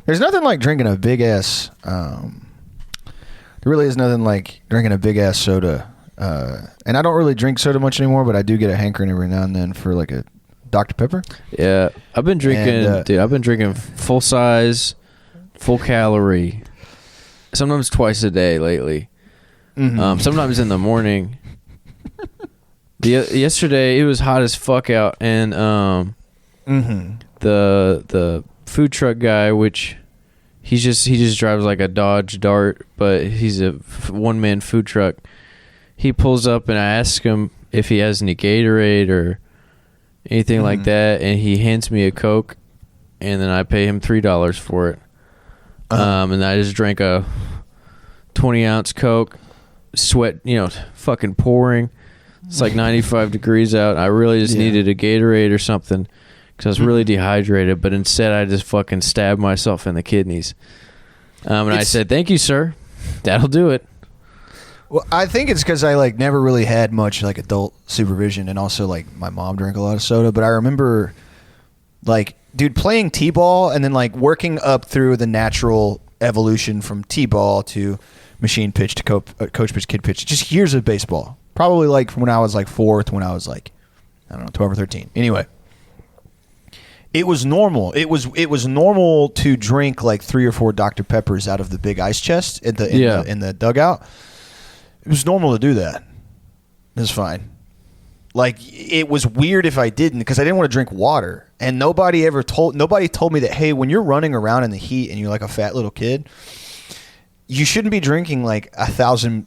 There's nothing like drinking a big ass. There really is nothing like drinking a big ass soda. And I don't really drink soda much anymore, but I do get a hankering every now and then for like a Dr. Pepper. Yeah, I've been drinking, dude. I've been drinking full size, full calorie, sometimes twice a day lately. Mm-hmm. Sometimes in the morning. Yesterday it was hot as fuck out, and the food truck guy, which he just drives like a Dodge Dart, but he's a one-man food truck. He pulls up and I ask him if he has any Gatorade or anything like that, and he hands me a Coke, and then I pay him $3 for it. And I just drank a 20-ounce Coke, sweat, fucking pouring. It's like 95 degrees out. I really just needed a Gatorade or something because I was really dehydrated, but instead I just fucking stabbed myself in the kidneys. And I said, "Thank you, sir. That'll do it." Well, I think it's because I like never really had much like adult supervision, and also like my mom drank a lot of soda. But I remember, like, dude, playing t-ball and then like working up through the natural evolution from t-ball to machine pitch to coach pitch, kid pitch. Just years of baseball. Probably like from when I was like 4 to when I was like, I don't know, 12 or 13. Anyway, it was normal. It was normal to drink like 3 or 4 Dr. Peppers out of the big ice chest in the dugout. It was normal to do that. It was fine. Like, it was weird if I didn't, because I didn't want to drink water. And nobody told me that, hey, when you're running around in the heat and you're like a fat little kid, you shouldn't be drinking like 1,000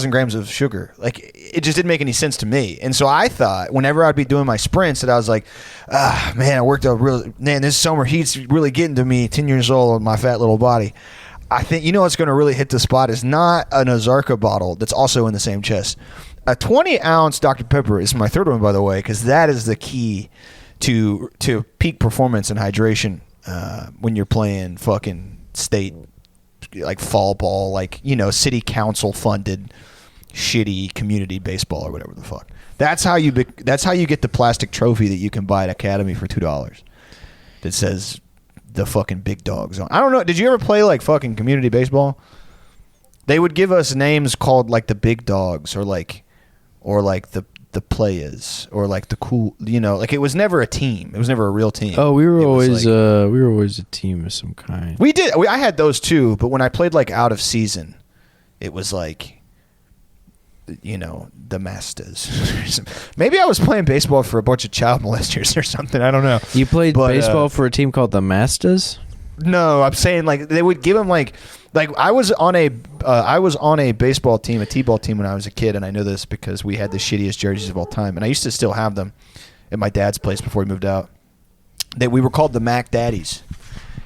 grams of sugar. Like, it just didn't make any sense to me. And so I thought whenever I'd be doing my sprints that I was like, man, I worked out this summer heat's really getting to me, 10 years old, my fat little body. I think, what's going to really hit the spot is not an Ozarka bottle that's also in the same chest. A 20-ounce Dr. Pepper is my third one, by the way, because that is the key to peak performance and hydration when you're playing fucking state, like fall ball, like, city council funded shitty community baseball or whatever the fuck. That's how you get the plastic trophy that you can buy at Academy for $2 that says the fucking big dogs on. I don't know. Did you ever play like fucking community baseball? They would give us names called like the big dogs or like the players or like the cool, like it was never a team. It was never a real team. Oh, we were always a team of some kind. We did. I had those too, but when I played like out of season, it was like, the Masters. Maybe I was playing baseball for a bunch of child molesters or something. I don't know. You played baseball for a team called the Masters? No, I'm saying like they would give them like I was on a baseball team, a t-ball team when I was a kid, and I know this because we had the shittiest jerseys of all time, and I used to still have them at my dad's place before he moved out. That we were called the Mac Daddies,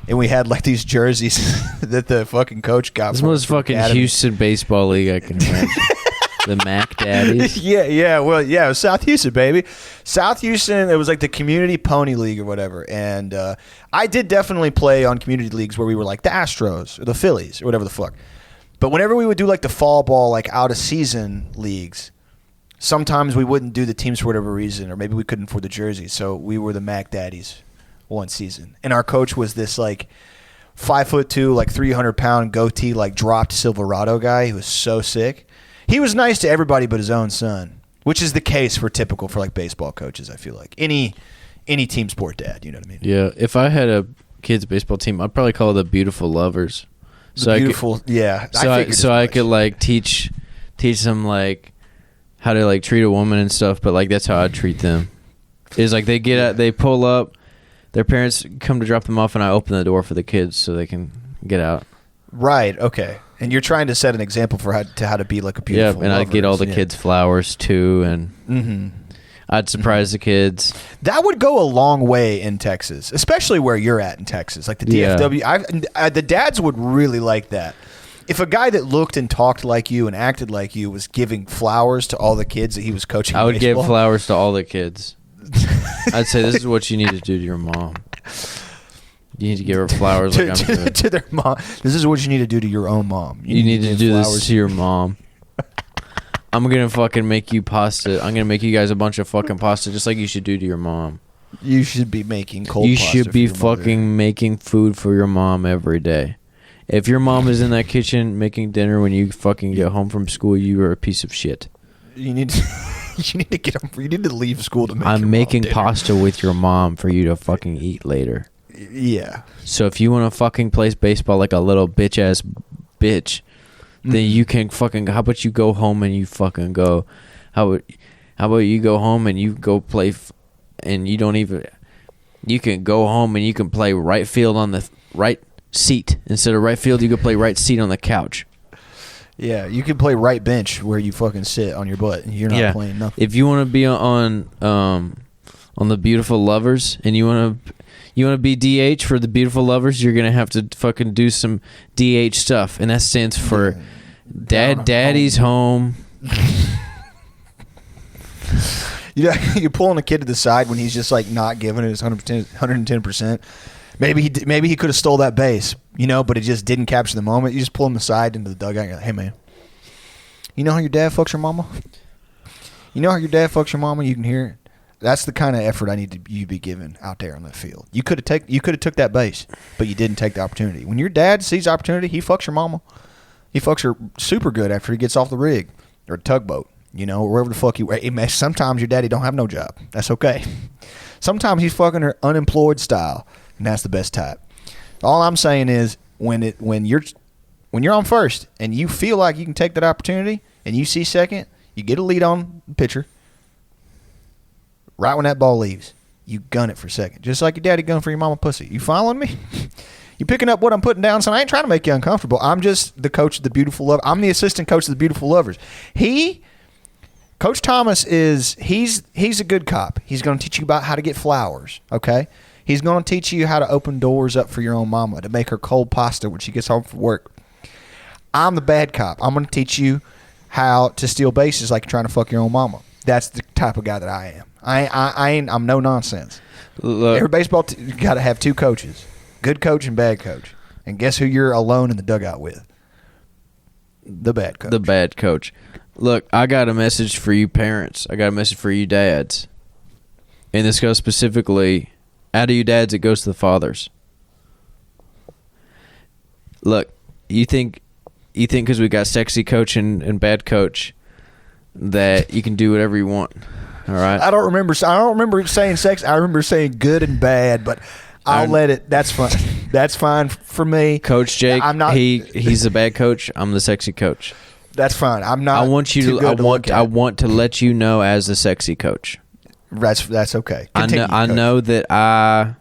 and we had like these jerseys that the fucking coach got. This was fucking Academy. Houston baseball league, I can imagine. The Mac Daddies. Yeah. Well, yeah, it was South Houston, baby. South Houston, it was like the community pony league or whatever. And I did definitely play on community leagues where we were like the Astros or the Phillies or whatever the fuck. But whenever we would do like the fall ball, like out of season leagues, sometimes we wouldn't do the teams for whatever reason, or maybe we couldn't afford the jerseys. So we were the Mac Daddies one season. And our coach was this like 5'2", like 300-pound goatee, like dropped Silverado guy who was so sick. He was nice to everybody but his own son, which is the case for like baseball coaches, I feel like. Any team sport dad, you know what I mean? Yeah, if I had a kids baseball team, I'd probably call it the Beautiful Lovers. So I could like teach them like how to like treat a woman and stuff, but like that's how I'd treat them. Is like they pull up, their parents come to drop them off, and I open the door for the kids so they can get out. Right, okay. And you're trying to set an example for how to be like a beautiful and I'd get all the kids flowers too, and I'd surprise the kids. That would go a long way in Texas, especially where you're at in Texas. Like the DFW, the dads would really like that. If a guy that looked and talked like you and acted like you was giving flowers to all the kids that he was coaching I would baseball. give flowers to all the kids. I'd say, this is what you need to do to your mom. You need to give her flowers like I'm doing. To their mom. This is what you need to do to your own mom. You need to do this to your mom. I'm going to fucking make you pasta. I'm going to make you guys a bunch of fucking pasta just like you should do to your mom. You should be making cold You pasta should be for your fucking mother. making food for your mom every day. If your mom is in that kitchen making dinner when you fucking get home from school, you are a piece of shit. You need to, you need to leave school to make your I'm mom making dinner. pasta with your mom for you to fucking eat later. Yeah. So if you want to fucking play baseball like a little bitch ass bitch, then you can fucking. How about you go home and you fucking go? How about you go home and you go play, and you don't even. You can go home and you can play right field on the right seat instead of right field. You can play right seat on the couch. Yeah, you can play right bench where you fucking sit on your butt and you're not playing nothing. If you want to be on the Beautiful Lovers and you want to be DH for the Beautiful Lovers, you're gonna have to fucking do some DH stuff, and that stands for Daddy's home. You're pulling a kid to the side when he's just like not giving it his 110%. Maybe he could have stole that base, but it just didn't capture the moment. You just pull him aside into the dugout and you're like, hey man, you know how your dad fucks your mama? You know how your dad fucks your mama? You can hear it. That's the kind of effort I need you to be given out there on that field. You could have took that base, but you didn't take the opportunity. When your dad sees opportunity, he fucks your mama. He fucks her super good after he gets off the rig or the tugboat. Wherever the fuck sometimes your daddy don't have no job. That's okay. Sometimes he's fucking her unemployed style, and that's the best type. All I'm saying is when you're on first and you feel like you can take that opportunity and you see second, you get a lead on the pitcher. Right when that ball leaves, you gun it for second, just like your daddy gunned for your mama pussy. You following me? You picking up what I'm putting down? So I ain't trying to make you uncomfortable. I'm just the coach of the Beautiful Lovers. I'm the assistant coach of the Beautiful Lovers. Coach Thomas he's a good cop. He's going to teach you about how to get flowers, okay? He's going to teach you how to open doors up for your own mama, to make her cold pasta when she gets home from work. I'm the bad cop. I'm going to teach you how to steal bases like you're trying to fuck your own mama. That's the type of guy that I am. I'm no nonsense. Look, Every baseball got to have two coaches, good coach and bad coach. And guess who you're alone in the dugout with? The bad coach. The bad coach. Look, I got a message for you parents. I got a message for you dads. And this goes specifically, out of you dads, it goes to the fathers. Look, you think because we got sexy coach and bad coach that you can do whatever you want. All right? I don't remember saying sex. I remember saying good and bad, but I'll let it. That's fine. That's fine for me. Coach Jake, I'm not. He's the bad coach. I'm the sexy coach. That's fine. I'm not. I want you too to. good I want to let you know as the sexy coach. That's okay. Continue, I know that I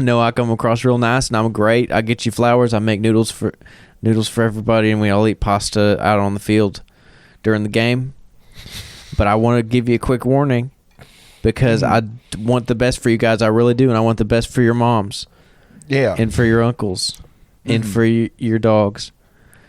know I come across real nice and I'm great. I get you flowers. I make noodles for everybody, and we all eat pasta out on the field during the game. But I want to give you a quick warning because I want the best for you guys. I really do, and I want the best for your moms. Yeah. And for your uncles, and for your dogs.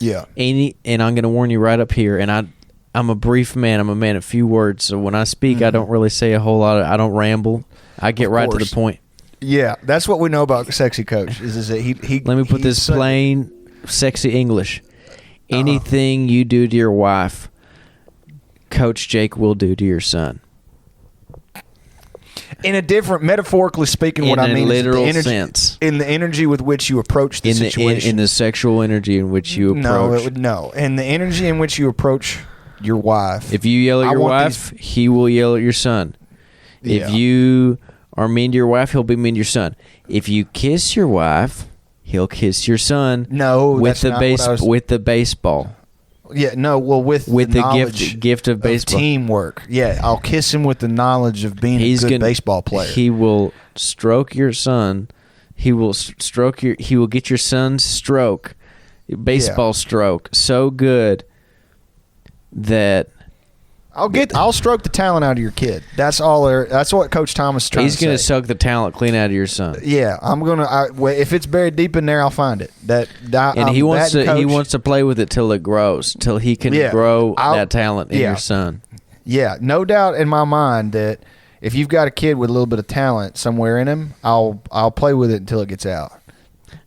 Yeah. And I'm going to warn you right up here, and I'm a brief man. I'm a man of few words. So when I speak, I don't really say a whole lot. I don't ramble. I get right to the point. Yeah, that's what we know about sexy coach. Is that he? Let me put this plain, sexy English. Anything you do to your wife, Coach Jake will do to your son. In a different, metaphorically speaking, what I mean literal is the energy, sense. in the energy with which you approach the situation. In the sexual energy in which you approach. No. In the energy in which you approach your wife. If you yell at your wife, he will yell at your son. If you are mean to your wife, he'll be mean to your son. If you kiss your wife, he'll kiss your son. No, with the baseball. Yeah, no. Well, with the gift of baseball, teamwork. Yeah, I'll kiss him with the knowledge of being a good baseball player. He will stroke your son. He will He will get your son's stroke, baseball stroke, so good that I'll stroke the talent out of your kid. That's all. That's what Coach Thomas is trying to say. He's going to suck the talent clean out of your son. Yeah, I'm gonna. If it's buried deep in there, I'll find it. He wants to play with it till it grows, till he can grow that talent in your son. Yeah, no doubt in my mind that if you've got a kid with a little bit of talent somewhere in him, I'll play with it until it gets out.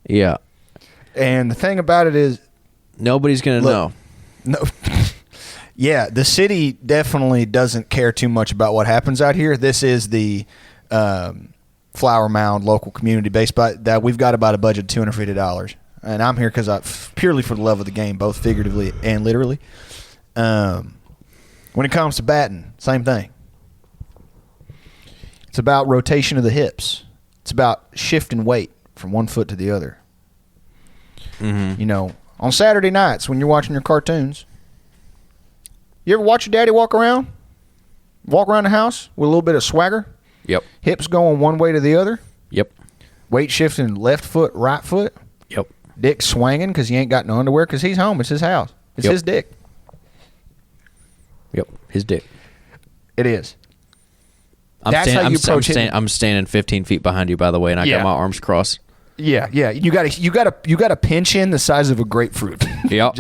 Yeah. And the thing about it is, nobody's going to know. No. Yeah, the city definitely doesn't care too much about what happens out here. This is the Flower Mound local community based by that. We've got about a budget of $250, and I'm here because purely for the love of the game, both figuratively and literally. When it comes to batting, same thing. It's about rotation of the hips. It's about shifting weight from one foot to the other. Mm-hmm. You know, on Saturday nights when you're watching your cartoons, you ever watch your daddy walk around the house with a little bit of swagger? Yep. Hips going one way to the other? Yep. Weight shifting left foot, right foot? Yep. Dick swinging because he ain't got no underwear because he's home. It's his house. It's his dick. Yep. His dick. It is. I'm standing 15 feet behind you, by the way, and I got my arms crossed. Yeah. You gotta pinch in the size of a grapefruit. Yep.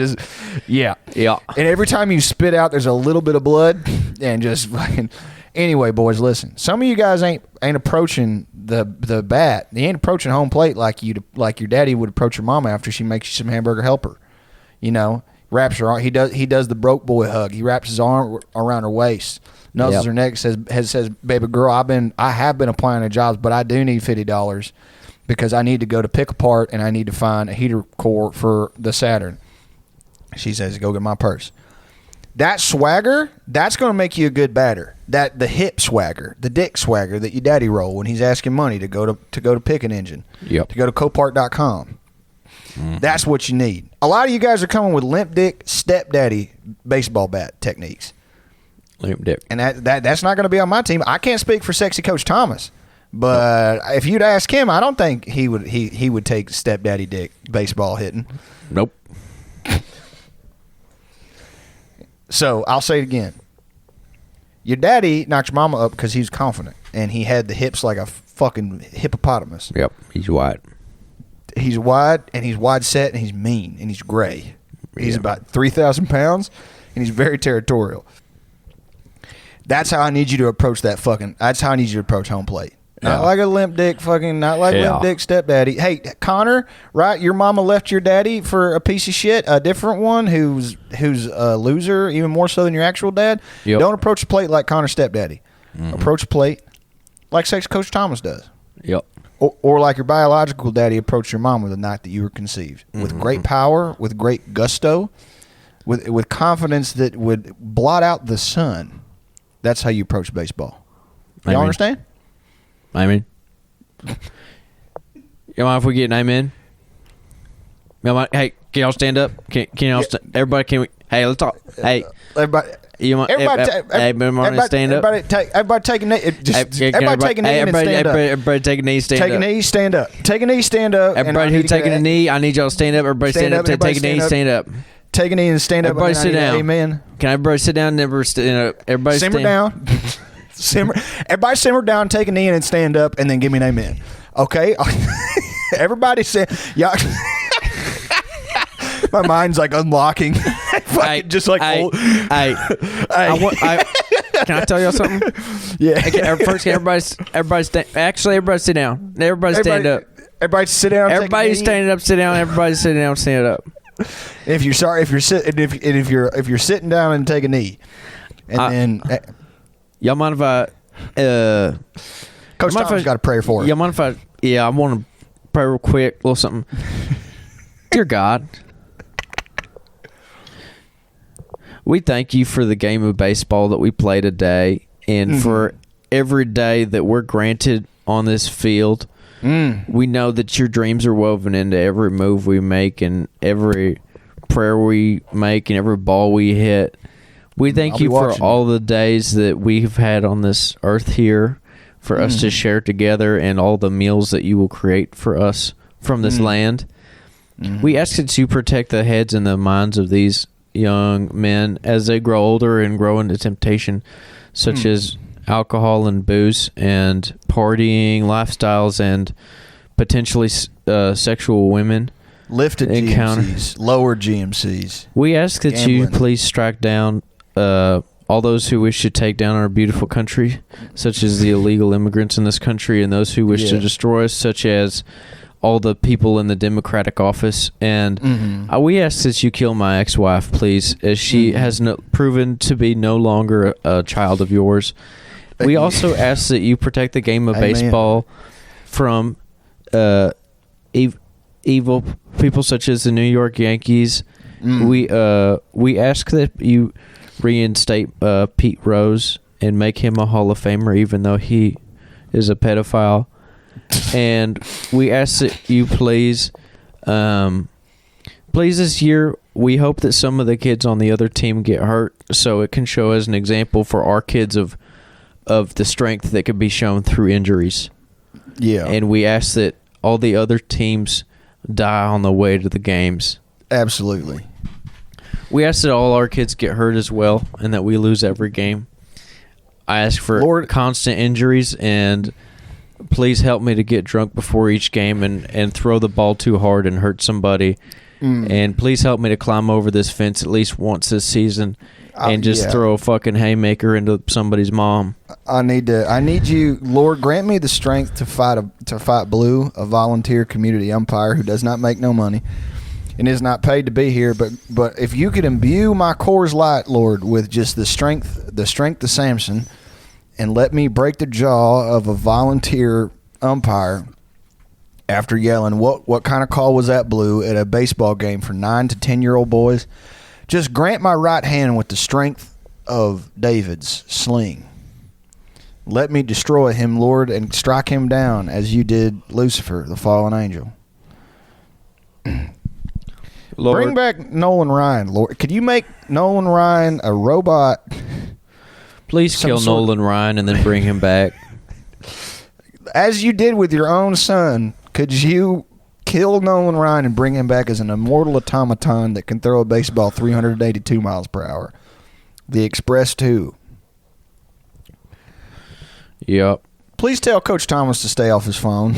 Yeah. And every time you spit out, there's a little bit of blood, and just fucking. Anyway, boys, listen. Some of you guys ain't approaching the bat. You ain't approaching home plate like your daddy would approach your mama after she makes you some hamburger helper. You know, wraps her arm. He does the broke boy hug. He wraps his arm around her waist, nuzzles her neck, says, "Baby girl, I have been applying to jobs, but I do need $50 because I need to go to pick apart and I need to find a heater core for the Saturn." She says, "Go get my purse." That swagger, that's going to make you a good batter. That the hip swagger, the dick swagger that your daddy roll when he's asking money to go to pick an engine, to go to Copart.com. Mm-hmm. That's what you need. A lot of you guys are coming with limp dick stepdaddy baseball bat techniques. Limp dick, and that's not going to be on my team. I can't speak for sexy Coach Thomas, but if you'd ask him, I don't think he would take stepdaddy dick baseball hitting. Nope. So I'll say it again. Your daddy knocked your mama up because he was confident, and he had the hips like a fucking hippopotamus. Yep, he's wide. He's wide, and he's wide set, and he's mean, and he's gray. He's about 3,000 pounds, and he's very territorial. That's how I need you to approach that fucking. That's how I need you to approach home plate. Not like a limp dick fucking. Not like limp dick stepdaddy. Hey, Connor, right? Your mama left your daddy for a piece of shit, a different one who's a loser, even more so than your actual dad. Yep. Don't approach the plate like Connor's stepdaddy. Mm-hmm. Approach the plate like Sex Coach Thomas does. Yep. Or like your biological daddy approached your mom the night that you were conceived, with great power, with great gusto, with confidence that would blot out the sun. That's how you approach baseball. Y'all understand? You mind if we get an amen? Hey, can y'all stand up? Can y'all everybody? Can we? Hey, let's talk. Hey, everybody. Everybody stand up. Everybody take a knee. Everybody take a knee and stand up. Everybody take a knee, stand up. Take a knee, stand up. Take a knee, stand up. Everybody who's taking a knee, I need y'all to stand up. Everybody stand up. Take a knee, stand up. Take a knee and stand up. Everybody sit down. Amen. Can everybody sit down? Never stand up. Everybody simmer down. Everybody simmer down, take a knee and stand up, and then give me an amen. Okay? Everybody say, y'all. My mind's like unlocking. Just like old. Can I tell y'all something? Yeah. First, everybody stand. Actually, everybody sit down. Everybody stand up. Everybody sit down. Everybody standing up, sit down. Everybody sit down, stand up. If you're sitting down and take a knee, and then. Y'all mind if I... Coach Tom's got a prayer for it. Y'all mind if I... Yeah, I want to pray real quick. A little something. Dear God, we thank you for the game of baseball that we play today and for every day that we're granted on this field. We know that your dreams are woven into every move we make and every prayer we make and every ball we hit. We thank you for all the days that we've had on this earth here for us to share together and all the meals that you will create for us from this land. We ask that you protect the heads and the minds of these young men as they grow older and grow into temptation, such as alcohol and booze and partying lifestyles and potentially sexual women. Lifted GMCs, lowered GMCs. We ask that you please strike down all those who wish to take down our beautiful country, such as the illegal immigrants in this country, and those who wish to destroy us, such as all the people in the Democratic office, and we ask that you kill my ex-wife, please, as she has proven to be no longer a child of yours. We also ask that you protect the game of baseball from evil people such as the New York Yankees. We ask that you reinstate Pete Rose and make him a Hall of Famer, even though he is a pedophile. And we ask that you please this year, we hope that some of the kids on the other team get hurt, so it can show as an example for our kids of the strength that can be shown through injuries. Yeah. And we ask that all the other teams die on the way to the games. Absolutely. We ask that all our kids get hurt as well, and that we lose every game. I ask for constant injuries, and please help me to get drunk before each game and throw the ball too hard and hurt somebody. And please help me to climb over this fence at least once this season and just throw a fucking haymaker into somebody's mom. I need you, Lord, grant me the strength to fight Blue, a volunteer community umpire who does not make no money and is not paid to be here. But if you could imbue my Coors Light, Lord, with just the strength of Samson, and let me break the jaw of a volunteer umpire after yelling, what kind of call was that, Blue, at a baseball game for 9 to 10-year-old boys? Just grant my right hand with the strength of David's sling. Let me destroy him, Lord, and strike him down as you did Lucifer, the fallen angel. Lord, bring back Nolan Ryan, Lord. Could you make Nolan Ryan a robot? Please kill Nolan Ryan and then bring him back. As you did with your own son, could you kill Nolan Ryan and bring him back as an immortal automaton that can throw a baseball 382 miles per hour? The Express 2. Yep. Please tell Coach Thomas to stay off his phone.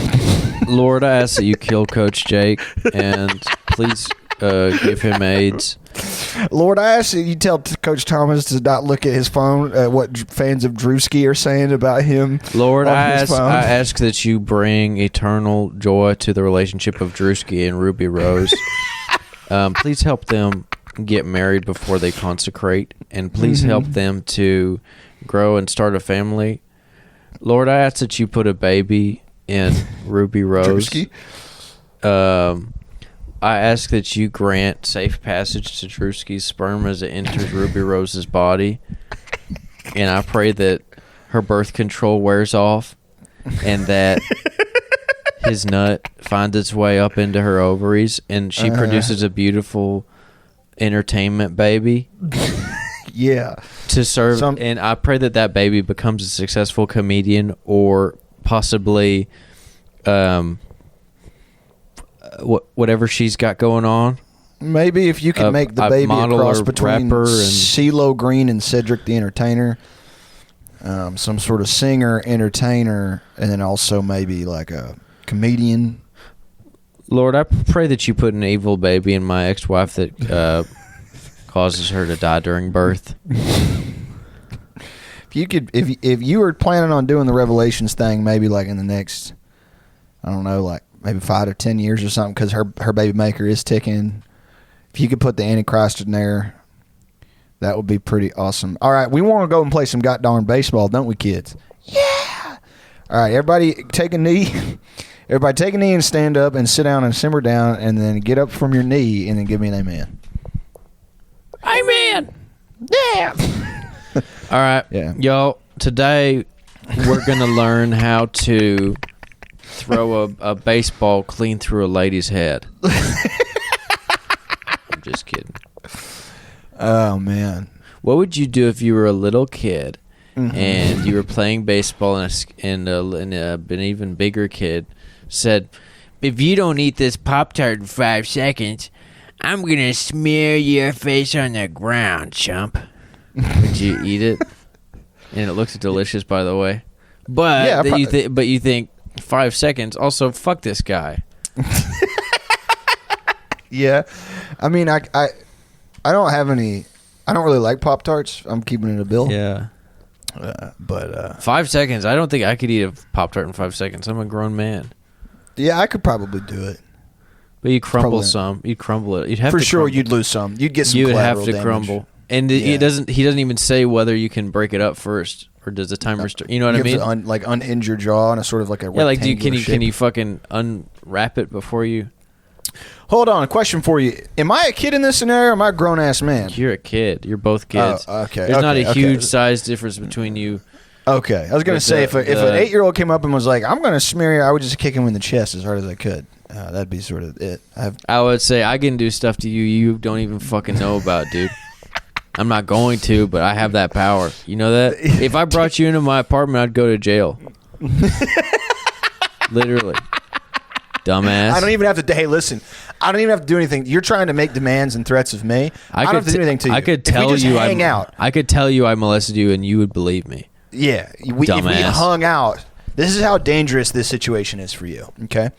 Lord, I ask that you kill Coach Jake, and please give him AIDS. Lord, I ask that you tell Coach Thomas to not look at his phone at what fans of Drewski are saying about him. Lord, I ask that you bring eternal joy to the relationship of Drewski and Ruby Rose. Please help them get married before they consecrate, and please help them to grow and start a family. Lord, I ask that you put a baby in Ruby Rose. Drewski? I ask that you grant safe passage to Drewski's sperm as it enters Ruby Rose's body. And I pray that her birth control wears off and that his nut finds its way up into her ovaries and she produces a beautiful entertainment baby. Yeah. To serve. And I pray that baby becomes a successful comedian or possibly whatever she's got going on. Maybe if you can make the baby a cross between CeeLo Green and Cedric the Entertainer, some sort of singer, entertainer, and then also maybe like a comedian. Lord, I pray that you put an evil baby in my ex-wife that causes her to die during birth. If you were planning on doing the Revelations thing, maybe like in the next, I don't know, like maybe 5 to 10 years or something, because her baby maker is ticking. If you could put the Antichrist in there, that would be pretty awesome. All right, we want to go and play some goddamn baseball, don't we, kids? Yeah. All right, everybody take a knee. Everybody take a knee and stand up and sit down and simmer down, and then get up from your knee and then give me an amen. Amen. Yeah. All right, y'all. Today we're gonna learn how to throw a baseball clean through a lady's head. I'm just kidding. Oh man, what would you do if you were a little kid and you were playing baseball and an even bigger kid said, "If you don't eat this Pop-Tart in 5 seconds, I'm gonna smear your face on the ground, chump." Would you eat it? And it looks delicious, by the way. But you think 5 seconds. Also, fuck this guy. Yeah, I mean, I don't have any. I don't really like Pop-Tarts. I'm keeping it a bill. Yeah. But 5 seconds. I don't think I could eat a Pop-Tart in 5 seconds. I'm a grown man. Yeah, I could probably do it. But you crumble Probably. some. You'd crumble it. You'd have For to sure, crumble. you'd lose some. You'd get some You would have collateral to damage. crumble. And Yeah. he doesn't even say whether you can break it up first or does the timer start. You know what I mean? Like unhinge your jaw on a sort of like a Yeah, like rectangular can you shape. fucking unwrap it before you? Hold on, a question for you. Am I a kid in this scenario or am I a grown-ass man? You're a kid. You're both kids. Oh, okay, There's not a okay. huge size difference between you. Okay. I was going to But say, if an the- 8-year-old came up and was like, I'm going to smear you, I would just kick him in the chest as hard as I could. That'd be sort of it. I would say I can do stuff to you you don't even fucking know about, dude. I'm not going to, but I have that power. You know that? If I brought you into my apartment, I'd go to jail. Literally. Dumbass. I don't even have to. Hey, listen. I don't even have to do anything. You're trying to make demands and threats of me. I don't have to do anything to you. I could If we tell just you hang out. I could tell you I molested you and you would believe me. Yeah. If we Dumbass. hung out, this is how dangerous this situation is for you. Okay.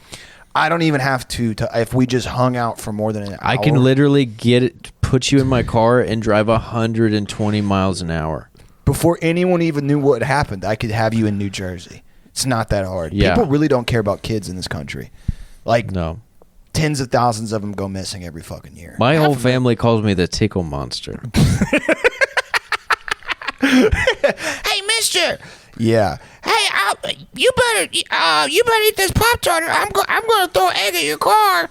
I don't even have to. If we just hung out for more than an hour. I can literally put you in my car and drive 120 miles an hour. Before anyone even knew what happened, I could have you in New Jersey. It's not that hard. Yeah. People really don't care about kids in this country. Like, No. tens of thousands of them go missing every fucking year. My whole family calls me the tickle monster. Hey, mister. Yeah. Hey, you better eat this Pop-Tart. I'm going to throw an egg at your car.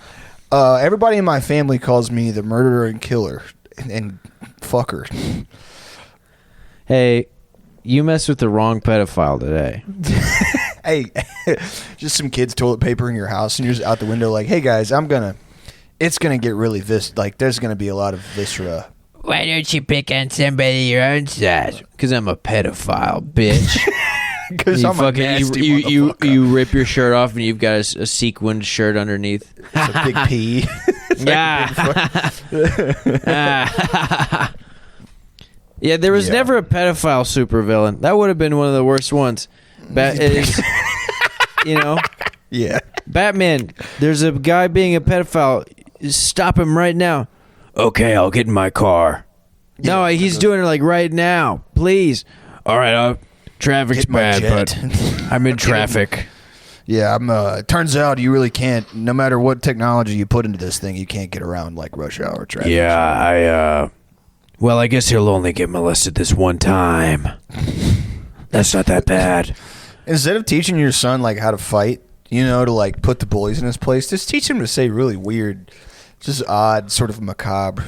Everybody in my family calls me the murderer and killer and fucker. Hey, you messed with the wrong pedophile today. Hey, just some kids toilet paper in your house, and you're just out the window like, hey guys, it's gonna get really there's gonna be a lot of viscera. Why don't you pick on somebody your own size? Because I'm a pedophile, bitch. Because you I'm a nasty you motherfucker. rip your shirt off and you've got a sequined shirt underneath. It's a big P. Yeah, there was Yeah. never a pedophile supervillain. That would have been one of the worst ones. You know, Yeah. Batman. There's a guy being a pedophile. Stop him right now. Okay, I'll get in my car. No, he's doing it like right now. Please. All right, traffic's Get my bad, jet. but I'm in traffic. Yeah, turns out you really can't, no matter what technology you put into this thing, you can't get around like rush hour traffic. Yeah, well, I guess he'll only get molested this one time. That's not that bad. Instead of teaching your son like how to fight, to like put the bullies in his place, just teach him to say really weird, just odd, sort of macabre.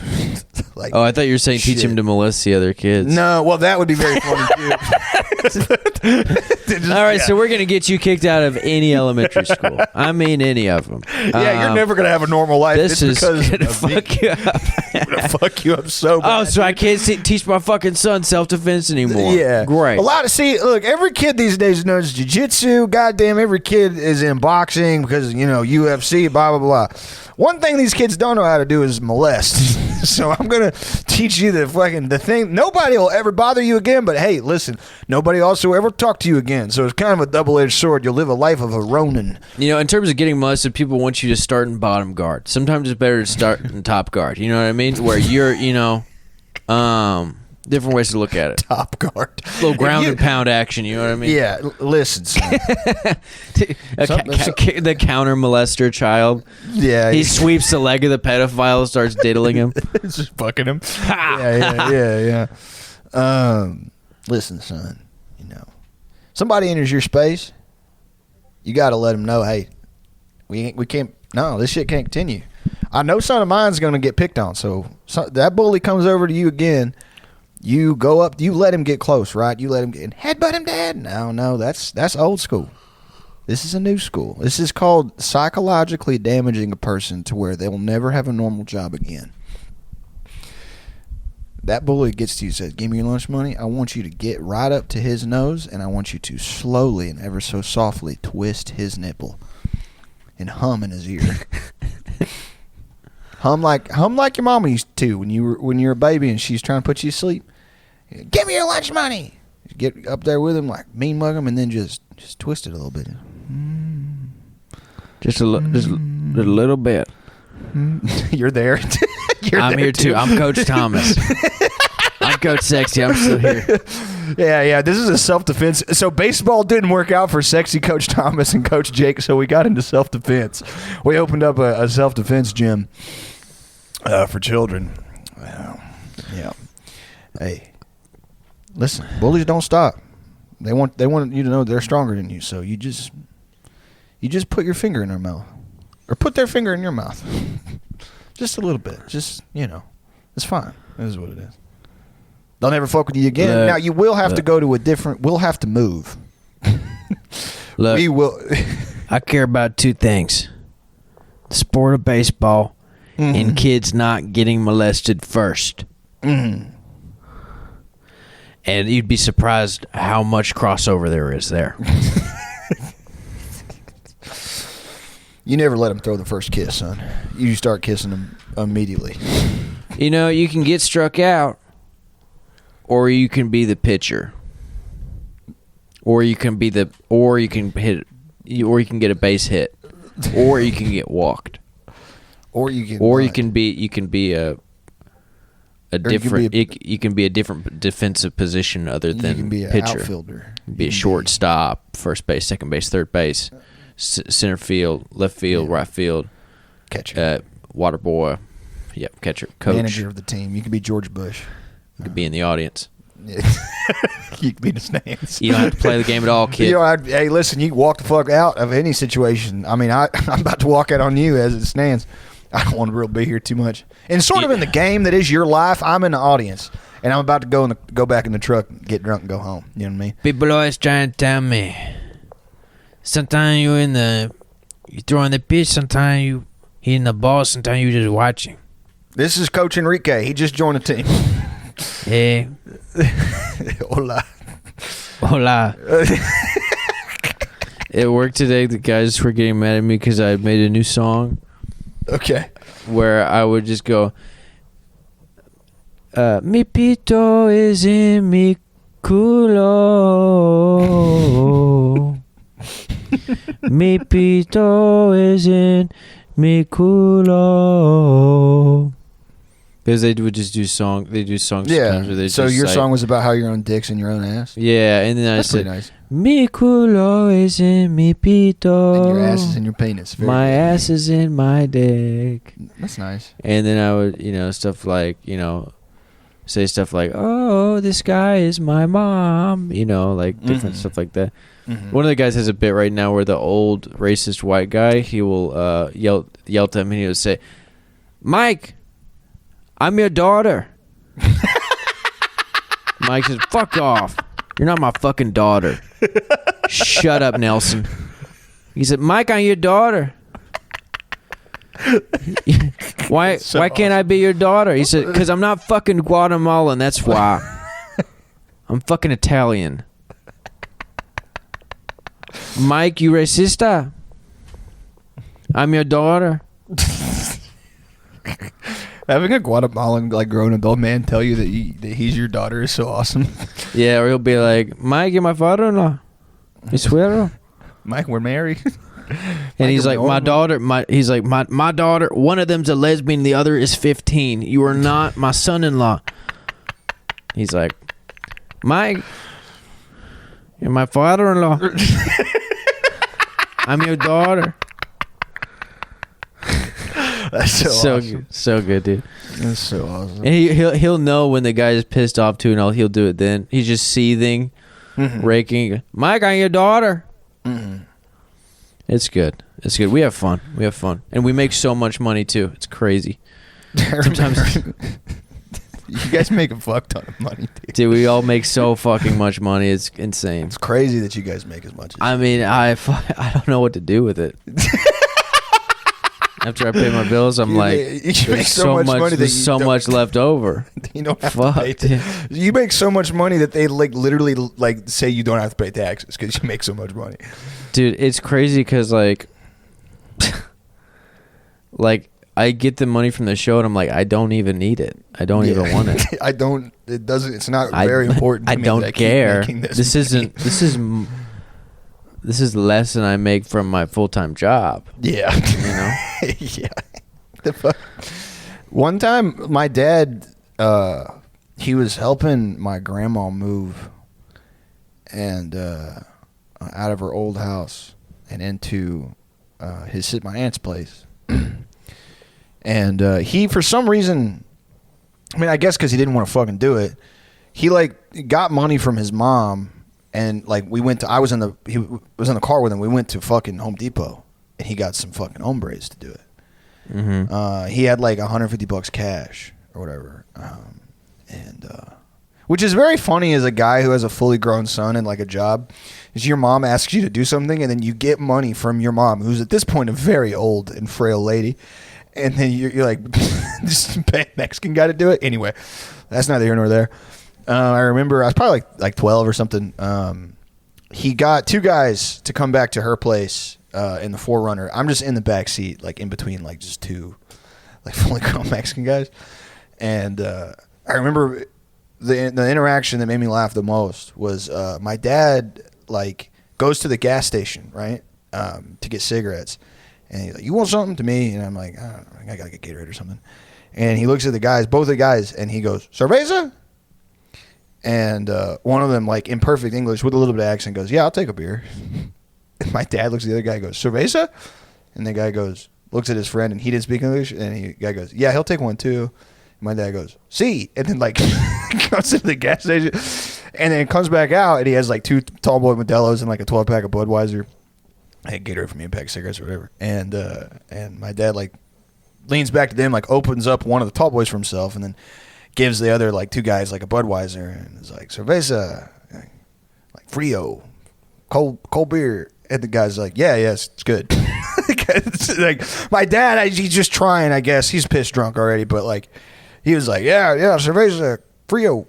like, Oh, I thought you were saying teach shit. him to molest the other kids. No, well, that would be very funny too. All right, so we're gonna get you kicked out of any elementary school. I mean, any of them. Yeah, you're never gonna have a normal life. This It's is because gonna of me. fuck you up. I'm gonna fuck you up so bad. Oh, so I can't teach my fucking son self-defense anymore. Yeah, Great. Look, every kid these days knows jiu-jitsu. Goddamn, every kid is in boxing because UFC. Blah blah blah. One thing these kids don't know how to do is molest. So I'm gonna teach you the thing. Nobody will ever bother you again. But hey, listen, nobody also ever talk to you again. So it's kind of a double-edged sword. You'll live a life of a Ronin. In terms of getting molested, people want you to start in bottom guard. Sometimes it's better to start in top guard. You know what I mean? Where you're, different ways to look at it. Top guard. A little ground and pound action. You know what I mean? Yeah, listen, son. The counter molester child. Yeah, He sweeps the leg of the pedophile, starts diddling him. just fucking him. Yeah. Listen, son. Somebody enters your space, you got to let them know, hey, we can't. No, this shit can't continue. I know son of mine's going to get picked on, so that bully comes over to you again. You go up, you let him get close, right? You let him get headbutt him, Dad. No, that's old school. This is a new school. This is called psychologically damaging a person to where they will never have a normal job again. That bully gets to you, says, give me your lunch money. I want you to get right up to his nose, and I want you to slowly and ever so softly twist his nipple and hum in his ear. hum like your mama used to when you were a baby and she's trying to put you to sleep. Give me your lunch money. Get up there with him, like mean mug him, and then just twist it a little bit. Just a little bit. You're there. I'm here too. I'm Coach Thomas. I'm Coach Sexy. I'm still here. Yeah. This is a self-defense. So baseball didn't work out for sexy Coach Thomas and Coach Jake, so we got into self-defense. We opened up a self-defense gym for children. Yeah. Hey, listen, bullies don't stop. They want you to know they're stronger than you. So you just put your finger in their mouth, or put their finger in your mouth, just a little bit. Just it's fine. This is what it is. They'll never fuck with you again. Look, now you will have to go to a different. We'll have to move. Look, we will. I care about two things: the sport of baseball and kids not getting molested first. Mm-hmm. And you'd be surprised how much crossover there is there. You never let them throw the first kiss, son. You start kissing them immediately. You can get struck out, or you can be the pitcher, or you can get a base hit, or you can get walked, or you can be a different defensive position other than you can be an pitcher. Outfielder. Be a shortstop, first base, second base, third base, center field, left field, right field, catcher, water boy, catcher, coach, manager of the team. You could be George Bush. You could be in the audience. You could be in the stands. You don't have to play the game at all, kid. Hey, listen, you can walk the fuck out of any situation. I mean, I'm about to walk out on you as it stands. I don't want to really be here too much. And sort of in the game that is your life, I'm in the audience. And I'm about to go back in the truck, get drunk, and go home. You know what I mean? People always trying to tell me. Sometimes you throwing the pitch, sometimes you hitting the ball, sometimes you just watching. This is Coach Enrique. He just joined the team. Hey. Hola. Hola. At work today, the guys were getting mad at me because I made a new song. Okay. Where I would just go, mi pito is in mi culo. Mi pito is in mi culo. Because they would just do songs. They do songs. Yeah. Where So your song was about how your own dick's in your own ass? Yeah, and then That's I said, pretty nice. mi culo is in mi pito. And your ass is in your penis. Very My good. ass is in my dick. That's nice. And then I would, stuff like, say stuff like, oh, this guy is my mom. Like different stuff like that. Mm-hmm. One of the guys has a bit right now where the old racist white guy, he will yell at him and he will say, Mike, I'm your daughter. Mike says, fuck off. You're not my fucking daughter. Shut up, Nelson. He said, Mike, I'm your daughter. Why can't I be your daughter? He said, because I'm not fucking Guatemalan, that's why. I'm fucking Italian. Mike, you racista? I'm your daughter. Having a Guatemalan grown adult man tell you that he's your daughter is so awesome. Yeah, or he'll be like, Mike, you're my father-in-law. You swear? Mike, we're married. And he's like, my daughter, my daughter, one of them's a lesbian, the other is 15. You are not my son-in-law. He's like, Mike, you're my father-in-law. I'm your daughter. That's so awesome. So good, dude. That's so awesome. And he'll know when the guy is pissed off too, and he'll do it then. He's just seething, raking. Mike, I'm your daughter. Mm-hmm. It's good. It's good. We have fun. And we make so much money too. It's crazy. Sometimes, you guys make a fuck ton of money, dude. We all make so fucking much money. It's insane. It's crazy that you guys make as much as I mean, I don't know what to do with it. After I pay my bills, I'm like, there's so much money. There's so much left over. You don't have to pay you make so much money that they literally say you don't have to pay taxes because you make so much money. Dude, it's crazy because like I get the money from the show and I'm like, I don't even need it. I don't even want it. It's not very important to I me don't that care. Keep making This is less than I make from my full-time job. Yeah. Yeah. The fuck? One time, my dad, he was helping my grandma move and out of her old house and into my aunt's place. And he, for some reason, I mean, I guess because he didn't want to fucking do it, he like got money from his mom, and like he was in the car with him. We went to fucking Home Depot, and he got some fucking hombres to do it. Mm-hmm. He had like $150 cash or whatever, and which is very funny as a guy who has a fully grown son and like a job. Is your mom asks you to do something, and then you get money from your mom, who's at this point a very old and frail lady. And then you're like, just pay a Mexican guy to do it. Anyway, that's neither here nor there. I remember I was probably like 12 or something. He got 2 guys to come back to her place in the 4Runner. I'm just in the back seat, like in between, like just 2, like fully grown Mexican guys. And I remember the interaction that made me laugh the most was my dad like goes to the gas station, right, to get cigarettes. And he's like, you want something? To me? And I'm like, I don't know, I gotta get Gatorade or something. And he looks at the guys, both the guys, and he goes, cerveza? And one of them, like in perfect English with a little bit of accent, goes, yeah, I'll take a beer. And my dad looks at the other guy and goes, cerveza? And the guy goes, looks at his friend, and he didn't speak English. And the guy goes, yeah, he'll take one too. And my dad goes, see? And then like goes to the gas station. And then comes back out, and he has like 2 tall boy Modelo's and like a 12-pack of Budweiser. I had Gatorade for me and pack of cigarettes or whatever. And my dad like leans back to them, like opens up one of the tall boys for himself, and then gives the other like 2 guys like a Budweiser, and is like, cerveza, like frio, cold beer. And the guy's like, yes, it's good. Like my dad, he's just trying, I guess. He's piss drunk already, but like he was like, yeah, cerveza, frio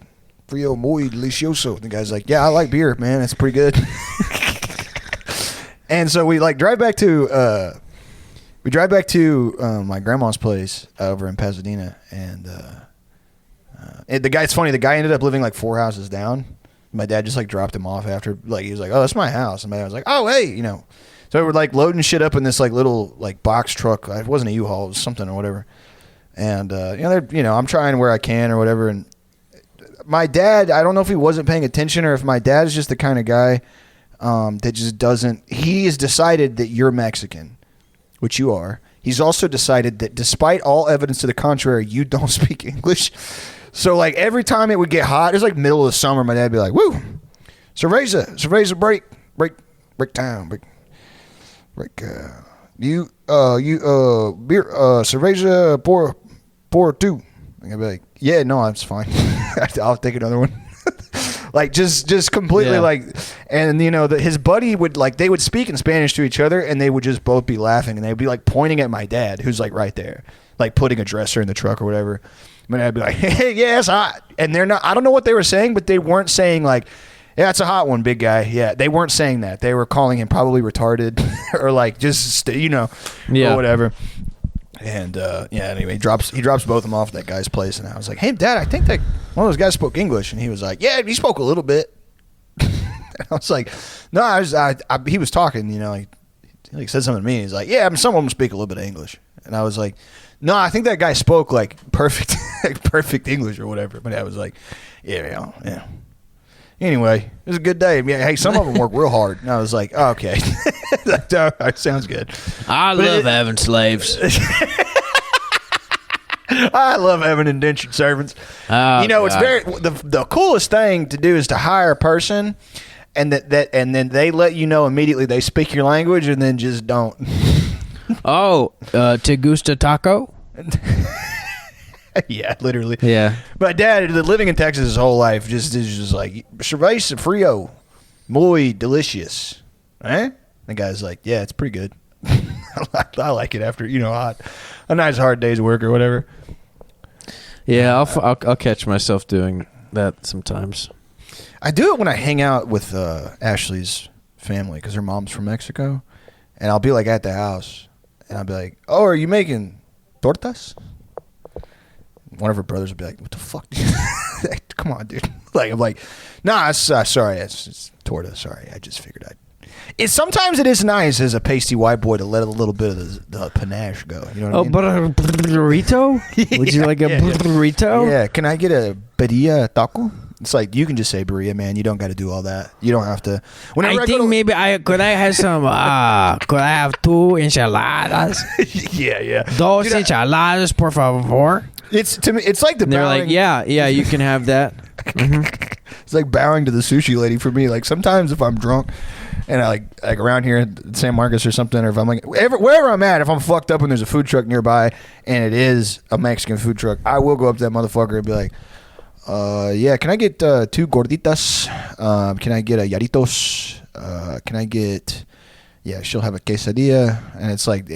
muy delicioso. The guy's like, yeah, I like beer, man. It's pretty good. And so we like drive back to my grandma's place over in Pasadena, and the guy. It's funny. The guy ended up living like 4 houses down. My dad just like dropped him off after. Like he was like, "Oh, that's my house," and my dad was like, "Oh, hey, you know." So we were like loading shit up in this like little like box truck. It wasn't a U-Haul. It was something or whatever. And I'm trying where I can or whatever. And my dad, I don't know if he wasn't paying attention or if my dad is just the kind of guy. That just doesn't. He has decided that you're Mexican, which you are. He's also decided that despite all evidence to the contrary, you don't speak English. So like every time it would get hot, it was like middle of the summer, my dad would be like, "Woo, cerveza break time, break. You beer, cerveza pour 2." And I'd be like, "Yeah, no, it's fine. I'll take another one." Like just completely like, and his buddy would like, they would speak in Spanish to each other, and they would just both be laughing, and they would be like pointing at my dad, who's like right there, like putting a dresser in the truck or whatever. My dad would be like, "Hey, yeah, it's hot," and they're not. I don't know what they were saying, but they weren't saying like, "Yeah, it's a hot one, big guy." Yeah, they weren't saying that. They were calling him probably retarded or like just or whatever. And anyway, he drops both of them off at that guy's place, and I was like, "Hey, Dad, I think that one of those guys spoke English," and he was like, "Yeah, he spoke a little bit." And I was like, "No, he was talking, he said something to me. He's like, yeah, some of them speak a little bit of English," and I was like, "No, I think that guy spoke like perfect, like perfect English or whatever." But I was like, "Yeah." Anyway, it was a good day. Yeah, hey, some of them work real hard, and I was like, oh, "Okay, that sounds good." I love having slaves. I love having indentured servants. It's very the coolest thing to do is to hire a person, and and then they let you know immediately they speak your language, and then just don't. Oh, te gusta taco? Yeah, literally. Yeah. But Dad, living in Texas his whole life, is just like, cerveza frio, muy delicious. Eh? The guy's like, yeah, it's pretty good. I like it after a nice hard day's work or whatever. Yeah, I'll catch myself doing that sometimes. I do it when I hang out with Ashley's family because her mom's from Mexico, and I'll be like at the house, and I'll be like, "Oh, are you making tortas?" One of her brothers would be like, "What the fuck? Come on, dude!" Like I'm like, "Nah, sorry, it's torta. Sorry, I just figured sometimes it is nice as a pasty white boy to let a little bit of the panache go. You know what I mean? But a burrito? Would you like a burrito? Yeah. Can I get a birria taco? It's like you can just say burrito, man. You don't got to do all that. You don't have to. I think maybe could I have some could I have 2 enchiladas? yeah. Dos enchiladas, por favor. It's to me. It's like the. And they're bowing, like, yeah, you can have that. It's like bowing to the sushi lady for me. Like sometimes if I'm drunk and I like around here at San Marcos or something, or if I'm like wherever I'm at, if I'm fucked up and there's a food truck nearby and it is a Mexican food truck, I will go up to that motherfucker and be like, yeah, can I get 2 gorditas? Can I get a yarritos? Can I get? Yeah, she'll have a quesadilla, and it's like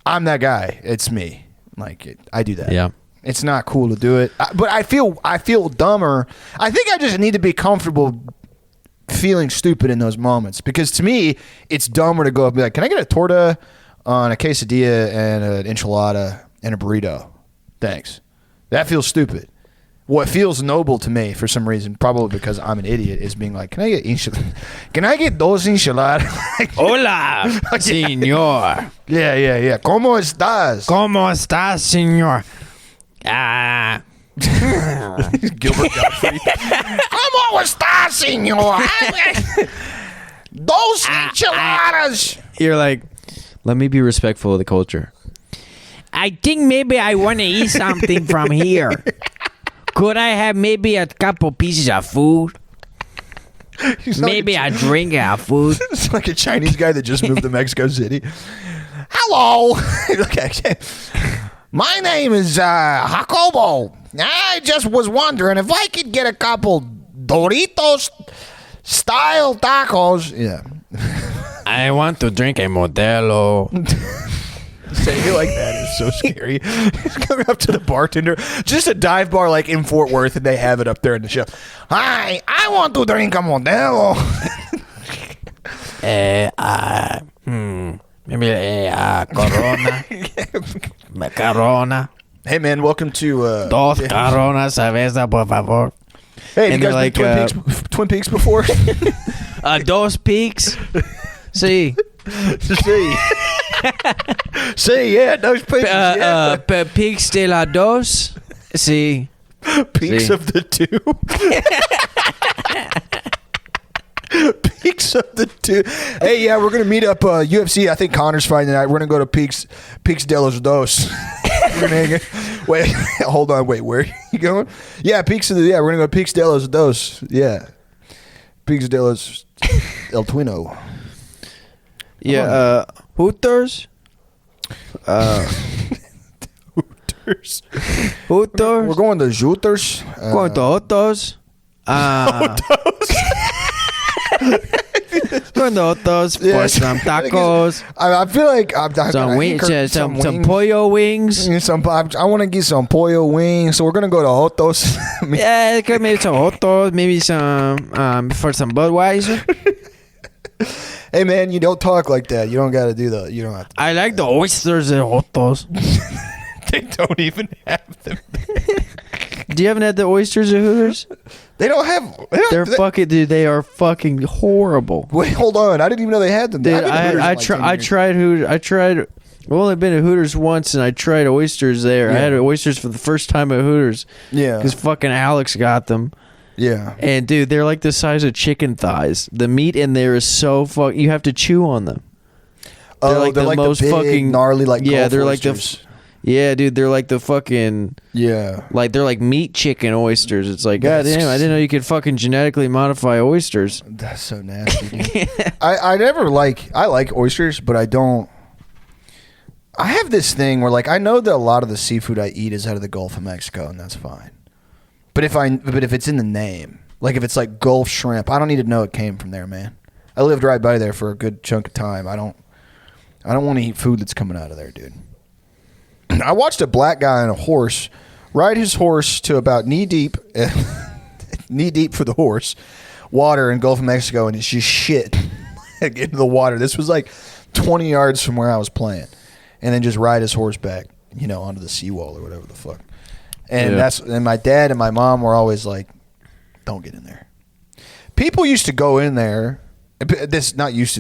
I'm that guy. It's me. Like I do that. Yeah. It's not cool to do it, but I feel dumber. I think I just need to be comfortable feeling stupid in those moments, because to me, it's dumber to go up and be like, "Can I get a torta on a quesadilla and an enchilada and a burrito? Thanks." That feels stupid. What feels noble to me for some reason, probably because I'm an idiot, is being like, "Can I get enchilada? Can I get dos enchiladas?" Hola, señor. Yeah. ¿Cómo estás? ¿Cómo estás, señor? Gilbert Gottfried. ¿Cómo estás, señor? Dos enchiladas. You're like, let me be respectful of the culture. I think maybe I want to eat something from here. Could I have maybe a couple pieces of food? Maybe a drink of food. It's like a Chinese guy that just moved to Mexico City. Hello. Okay. My name is Jacobo. I just was wondering if I could get a couple Doritos style tacos. Yeah. I want to drink a Modelo. Saying it like that is so scary. He's coming up to the bartender. Just a dive bar like in Fort Worth, and they have it up there in the show. Hi, I want to drink a Modelo. Maybe Corona. Corona. Hey man, welcome to Dos Corona cerveza, por favor. Hey, have And you guys they're been like, Twin Peaks before? Dos Peaks. See. See, yeah, those peaks. Yeah. Peaks de la Dos. See. Peaks of the two. Peaks of the two. Hey, yeah, we're gonna meet up UFC. I think Connor's fighting tonight. We're gonna go to Peaks de los Dos. We're gonna wait, hold on, wait, where are you going? Yeah, we're gonna go to Peaks de los Dos. Yeah, Peaks de los El Twino. Yeah, Hooters. Hooters. Hooters. We're going to Hooters. Going to Hooters. Going to Hooters for some tacos. I feel like I'm Some wings, some pollo wings. I want to get some pollo wings, so we're gonna go to Hotos. Yeah, maybe some Hooters, maybe some for some Budweiser. Hey man, you don't talk like that. You don't got to do that. You don't have to. I like the oysters at Hooters. They don't even have them. Do you haven't had the oysters at Hooters? They don't have. They're fucking, dude. They are fucking horrible. Wait, hold on. I didn't even know they had them. Dude, I tried Hooters. I've only been to Hooters once, and I tried oysters there. Yeah. I had oysters for the first time at Hooters. Yeah. Because fucking Alex got them. Yeah. And dude, they're like the size of chicken thighs. The meat in there is so you have to chew on them. They're like the big, fucking gnarly, like yeah, Gulf they're oysters. Yeah, dude, they're like the fucking like they're like meat chicken oysters. It's like, god damn, I didn't know you could fucking genetically modify oysters. That's so nasty. Dude. I like oysters, but I don't. I have this thing where like I know that a lot of the seafood I eat is out of the Gulf of Mexico, and that's fine. But if it's in the name, like if it's like Gulf shrimp, I don't need to know it came from there, man. I lived right by there for a good chunk of time. I don't want to eat food that's coming out of there, dude. I watched a black guy on a horse ride his horse to about knee deep for the horse, water in Gulf of Mexico, and it's just shit into the water. This was like 20 yards from where I was playing, and then just ride his horse back, onto the seawall or whatever the fuck. And and my dad and my mom were always like, "Don't get in there." People used to go in there. This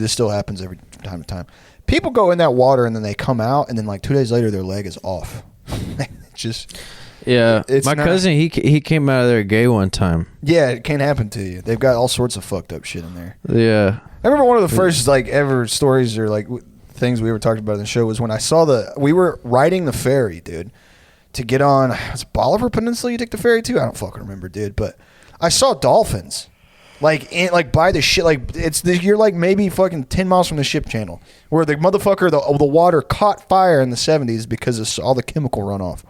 still happens every time to time. People go in that water and then they come out, and then like 2 days later their leg is off. Yeah, It's my not- cousin, he came out of there gay one time. Yeah, it can happen to you. They've got all sorts of fucked up shit in there. Yeah. I remember one of the first like ever stories or like things we ever talked about in the show was when I saw we were riding the ferry, dude, to get on. Was it Bolivar Peninsula? You take the ferry to? I don't fucking remember, dude. But I saw dolphins, like by the ship. Like you're like maybe fucking 10 miles from the ship channel, where the motherfucker the water caught fire in the 70s because of all the chemical runoff.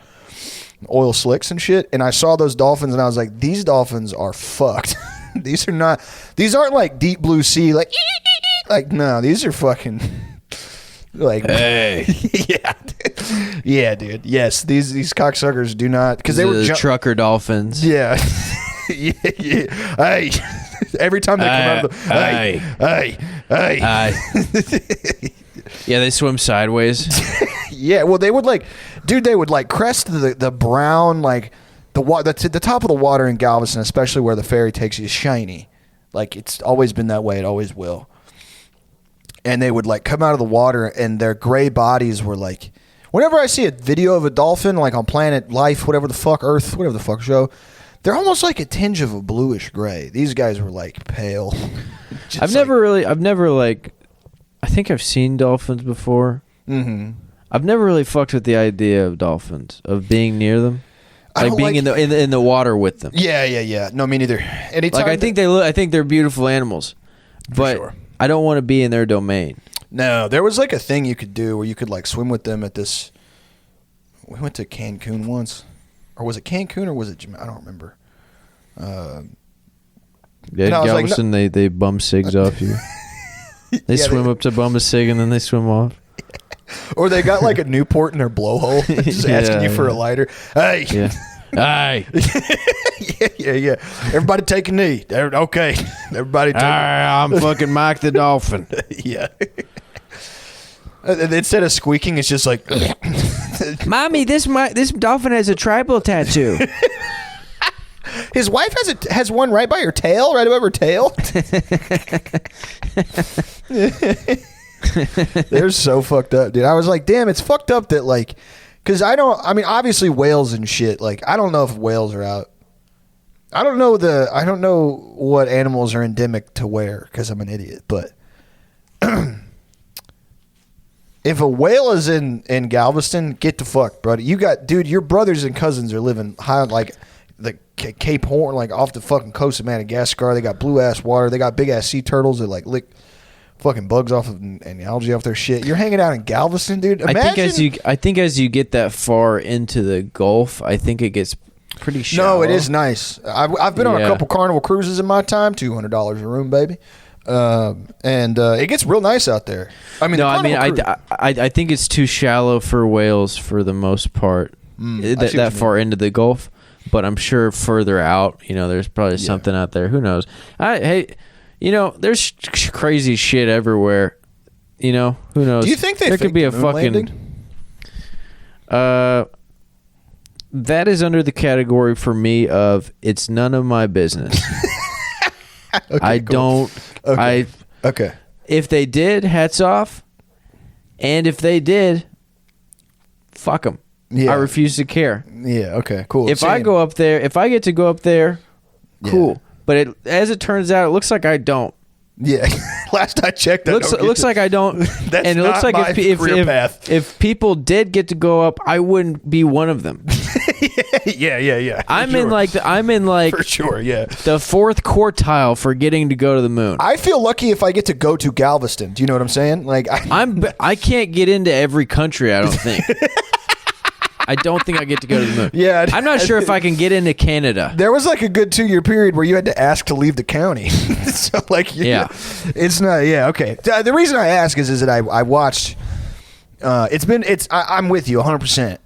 Oil slicks and shit, and I saw those dolphins and I was like, these dolphins are fucked. These aren't like deep blue sea like no, these are fucking like Hey. yeah dude, yes, these cocksuckers do not, because they were the trucker dolphins. yeah. Yeah, hey, every time they come out of the hey. Yeah, they swim sideways. Yeah, well, they would they would like crest the brown, like the top of the water in Galveston, especially where the ferry takes you, is shiny. Like it's always been that way. It always will. And they would like come out of the water, and their gray bodies were like. Whenever I see a video of a dolphin, like on Planet Life, whatever the fuck, Earth, whatever the fuck show, they're almost like a tinge of a bluish gray. These guys were like pale. I've never like. I think I've seen dolphins before. Mm-hmm. I've never really fucked with the idea of dolphins, of being near them, like being in the water with them. Yeah. No, me neither. Anytime Like I think they're beautiful animals, but sure. I don't want to be in their domain. No, there was like a thing you could do where you could like swim with them at this. We went to Cancun once, or was it Cancun or was it? I don't remember. Yeah, And I was like, Galveston, they bum cigs off you. They Yeah, swim up to bum a cig and then they swim off. Or they got like a Newport in their blowhole, just asking you for a lighter. Hey, Yeah. Aye. yeah. Everybody take a knee. Okay, everybody take. I'm fucking Mike the Dolphin. Yeah. Instead of squeaking, it's just like. Mommy, this dolphin has a tribal tattoo. His wife has one right by her tail, right above her tail. They're so fucked up, dude. I was like, damn, it's fucked up that like, because I mean, obviously whales and shit. Like, I don't know if whales are out. I don't know what animals are endemic to where, because I'm an idiot. But if a whale is in Galveston, get the fuck, brother. Dude, your brothers and cousins are living high on like the Cape Horn, like off the fucking coast of Madagascar. They got blue ass water. They got big ass sea turtles that like lick fucking bugs off of and algae off their shit. You're hanging out in Galveston, dude. Imagine, I think as you get that far into the Gulf, I think it gets pretty shallow. No, it is nice. I've been on a couple Carnival cruises in my time. $200 a room, baby. And it gets real nice out there. I mean, I think it's too shallow for whales for the most part. That far into the Gulf. But I'm sure further out, there's probably something out there. Who knows? There's crazy shit everywhere. Who knows? Do you think there could be a fucking landing? That is under the category for me of it's none of my business. Okay, cool. Okay. If they did, hats off. And if they did, fuck them. Yeah. I refuse to care. Yeah. Okay. Cool. If I go up there, if I get to go up there, cool. Yeah. But as it turns out, it looks like I don't. Yeah. Last I checked, Looks like I don't. That's and it looks not like my career path. if people did get to go up, I wouldn't be one of them. Yeah. I'm in like for sure. Yeah. the fourth quartile for getting to go to the moon. I feel lucky if I get to go to Galveston. Do you know what I'm saying? Like I can't get into every country. I don't think. I don't think I get to go to the moon. Yeah. I'm not sure if I can get into Canada. There was like a good 2-year period where you had to ask to leave the county. So like, Yeah. It's not, yeah, okay. The reason I ask is that I watched, I'm with you 100%.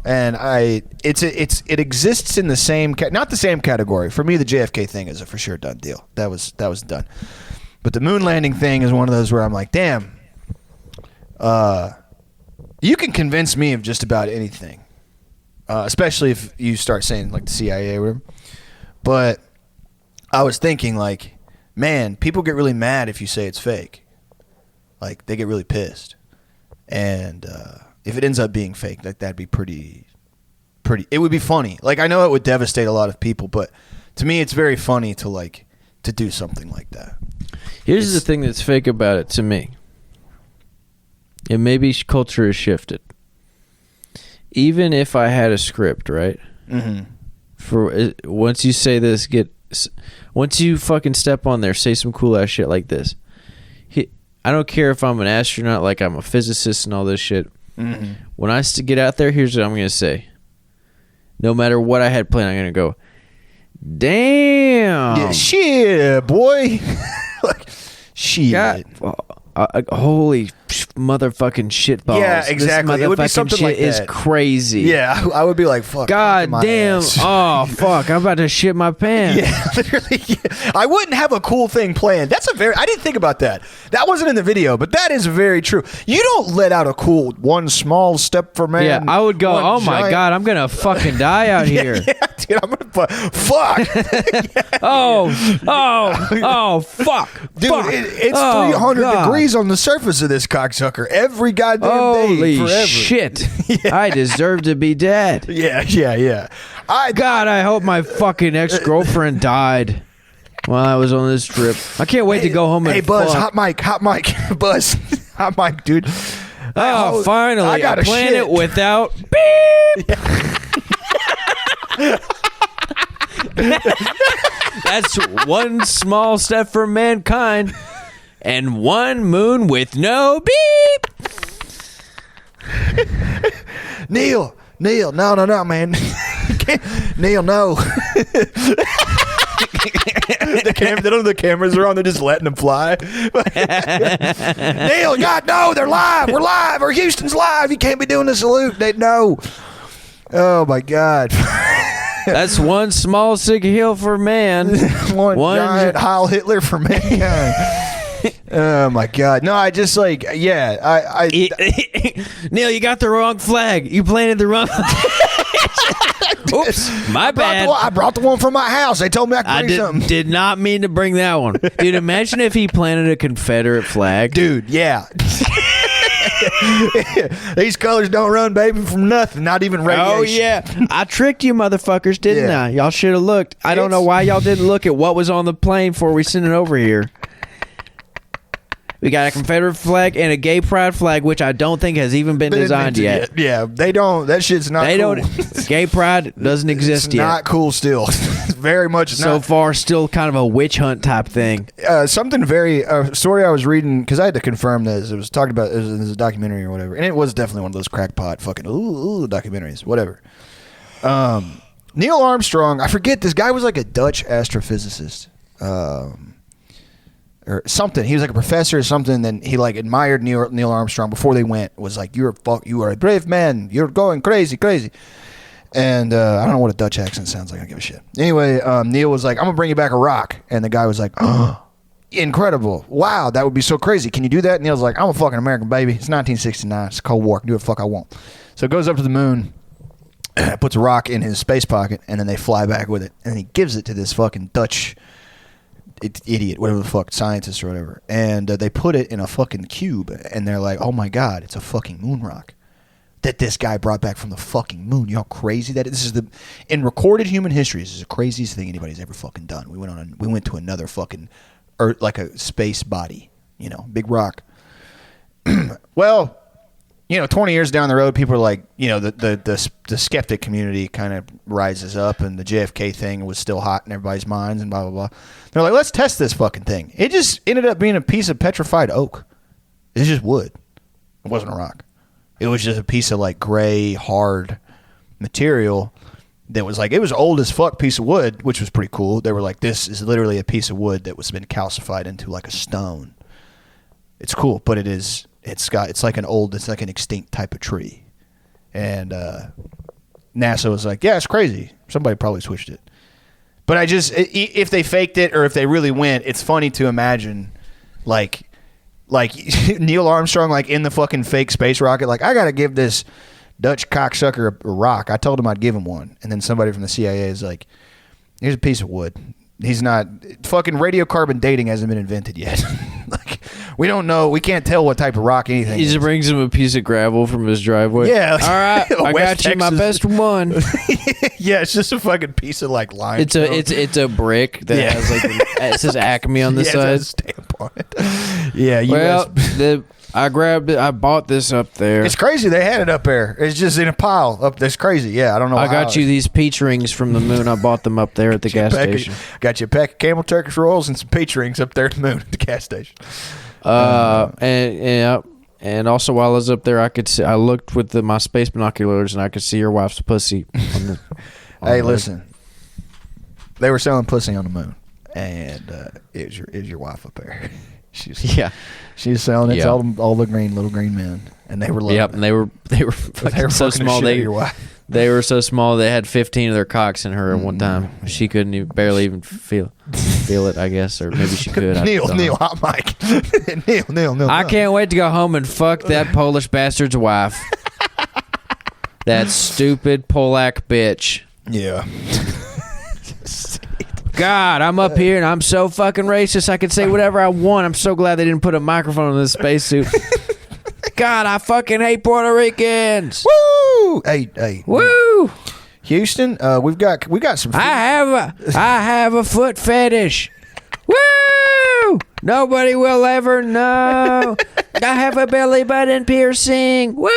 And it exists in the same, not the same category. For me, the JFK thing is a for sure done deal. That was done. But the moon landing thing is one of those where I'm like, damn, you can convince me of just about anything, especially if you start saying like the CIA or whatever. But I was thinking like, man, people get really mad if you say it's fake. Like they get really pissed, and if it ends up being fake, that'd be pretty It would be funny. Like, I know it would devastate a lot of people, but to me, it's very funny to do something like that. Here's the thing that's fake about it to me. And maybe culture has shifted. Even if I had a script, right? Mm-hmm. Once you say this, once you fucking step on there, say some cool ass shit like this. I don't care if I'm an astronaut, like I'm a physicist and all this shit. Mm-hmm. When I get out there, here's what I'm gonna say. No matter what I had planned, I'm gonna go, damn. Yeah, shit, boy. Like, shit. God, holy motherfucking shitballs. Yeah, exactly. This it would be motherfucking something shit like that. is crazy. Yeah, I would be like, fuck. God my damn. ass. Oh, fuck. I'm about to shit my pants. Yeah, literally. Yeah. I wouldn't have a cool thing planned. I didn't think about that. That wasn't in the video, but that is very true. You don't let out a cool one small step for man. Yeah, I would go, one oh my giant- God, I'm going to fucking die out here. Yeah, dude, I'm gonna fuck. Oh, fuck. Dude, fuck. it's Oh, 300 God. degrees on the surface of this cocksucker every goddamn day Holy forever. shit. I deserve to be dead. Yeah. God, I hope my fucking ex-girlfriend died while I was on this trip. I can't wait to go home and Hey, Buzz, fuck. hot mic, Buzz, hot mic, dude. Oh, finally, I got a a planet shit. without beep. That's one small step for mankind and one moon with no beep. Neil, no, man. Neil, no. The cameras are on. They're just letting them fly. Neil, God, no, they're live. We're live. Or Houston's live. You can't be doing the salute. They know. Oh my God. That's one small sick hill for man. one giant Heil Hitler for mankind. Oh my God. No, I just like, yeah. I Neil, you got the wrong flag. You planted the wrong Oops, my bad. I brought the one from my house. They told me I could bring something. Did not mean to bring that one. Dude, imagine if he planted a Confederate flag. Dude, yeah. These colors don't run, baby, from nothing. Not even radiation. Oh, yeah. I tricked you motherfuckers, didn't Yeah. I? Y'all should have looked. I don't know why y'all didn't look at what was on the plane before we sent it over here. We got a Confederate flag and a gay pride flag, which I don't think has even been designed yet. Yeah, they don't. That shit's not They cool. don't. Gay pride doesn't exist It's yet. not cool still. Very much So not. far, still kind of a witch hunt type thing. Something very story I was reading because I had to confirm this. It was talked about. It was a documentary or whatever, and it was definitely one of those crackpot fucking ooh documentaries, whatever. Neil Armstrong. I forget. This guy was like a Dutch astrophysicist. Or something. He was like a professor or something. Then he like admired Neil Armstrong before they went. Was like, you are a brave man. You're going crazy. And I don't know what a Dutch accent sounds like. I don't give a shit. Anyway, Neil was like, I'm gonna bring you back a rock. And the guy was like, oh, incredible. Wow, that would be so crazy. Can you do that? And Neil's like, I'm a fucking American, baby. It's 1969. It's a Cold War. I can do what the fuck I want. So it goes up to the moon, puts a rock in his space pocket, and then they fly back with it. And he gives it to this fucking Dutch idiot, whatever the fuck, scientist or whatever, and they put it in a fucking cube, and they're like, oh my God, it's a fucking moon rock that this guy brought back from the fucking moon. You know how crazy that is? This is in recorded human history, this is the craziest thing anybody's ever fucking done. We went to another fucking Earth, like a space body, big rock. Well, 20 years down the road, people are like, the skeptic community kind of rises up, and the JFK thing was still hot in everybody's minds, and blah, blah, blah. They're like, let's test this fucking thing. It just ended up being a piece of petrified oak. It's just wood. It wasn't a rock. It was just a piece of like gray, hard material that was like, it was old as fuck piece of wood, which was pretty cool. They were like, this is literally a piece of wood that was been calcified into like a stone. It's cool, but it's like an extinct type of tree. And NASA was like, yeah, it's crazy. Somebody probably switched it. But if they faked it or if they really went, it's funny to imagine like Neil Armstrong like in the fucking fake space rocket, like, I gotta give this Dutch cocksucker a rock. I told him I'd give him one. And then somebody from the CIA is like, here's a piece of wood. He's not fucking radiocarbon dating hasn't been invented yet. Like, We don't know. We can't tell what type of rock anything He is. just brings him a piece of gravel from his driveway. Yeah. All right, I West got you my Texas. best one. Yeah, it's just a fucking piece of like limestone. It's a brick that has like it says Acme on the yeah, it side. has a stamp on it. Yeah, Well, I grabbed it. I bought this up there. it's crazy. They had it up there. It's just in a pile up. That's crazy. Yeah, I don't know. I how got you these peach rings from the moon. I bought them up there at the gas station. Got you a pack of Camel Turkish rolls and some peach rings up there at the moon at the gas station. And also while I was up there, I could see. I looked with my space binoculars and I could see your wife's pussy. On the, Hey, listen. They were selling pussy on the moon, and it was your wife up there. Yeah, she was selling it Yeah. to all the little green men, and they were loving yep. it. And they were fucking so fucking the small. shit out of your wife. They were so small. They had 15 of their cocks in her at one time. She couldn't even, barely even feel it. I guess, or maybe she could. Neil, hot mic. Neil. I can't wait to go home and fuck that Polish bastard's wife. That stupid Polak bitch. Yeah. God, I'm up here and I'm so fucking racist. I can say whatever I want. I'm so glad they didn't put a microphone in this spacesuit. God, I fucking hate Puerto Ricans. Woo! Hey. Woo! Houston, we got some. I have a foot fetish. Woo! Nobody will ever know. I have a belly button piercing. Woo!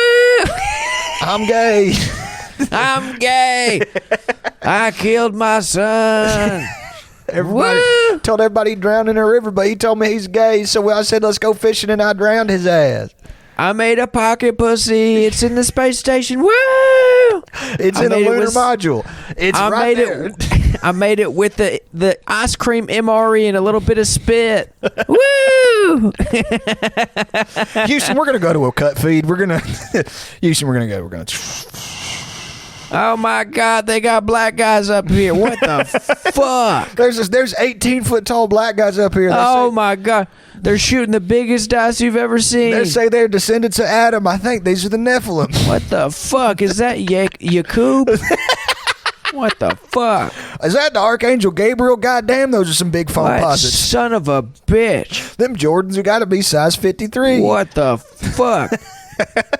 I'm gay. I'm gay. I killed my son. Everybody Woo! told everybody he drowned in a river, but he told me he's gay. So I said, let's go fishing, and I drowned his ass. I made a pocket pussy. It's in the space station. Woo! It's in a lunar module. It's right there. I made it with the ice cream MRE and a little bit of spit. Woo! Houston, we're gonna go to a cut feed. We're gonna go. Oh my God, they got black guys up here. What the fuck? There's 18-foot tall black guys up here. Oh my God. They're shooting the biggest dice you've ever seen. They say they're descendants of Adam. I think these are the Nephilim. What the fuck? Is that Yakub? What the fuck? Is that the Archangel Gabriel? Goddamn, those are some big phone What posits. son of a bitch? Them Jordans have got to be size 53. What the fuck?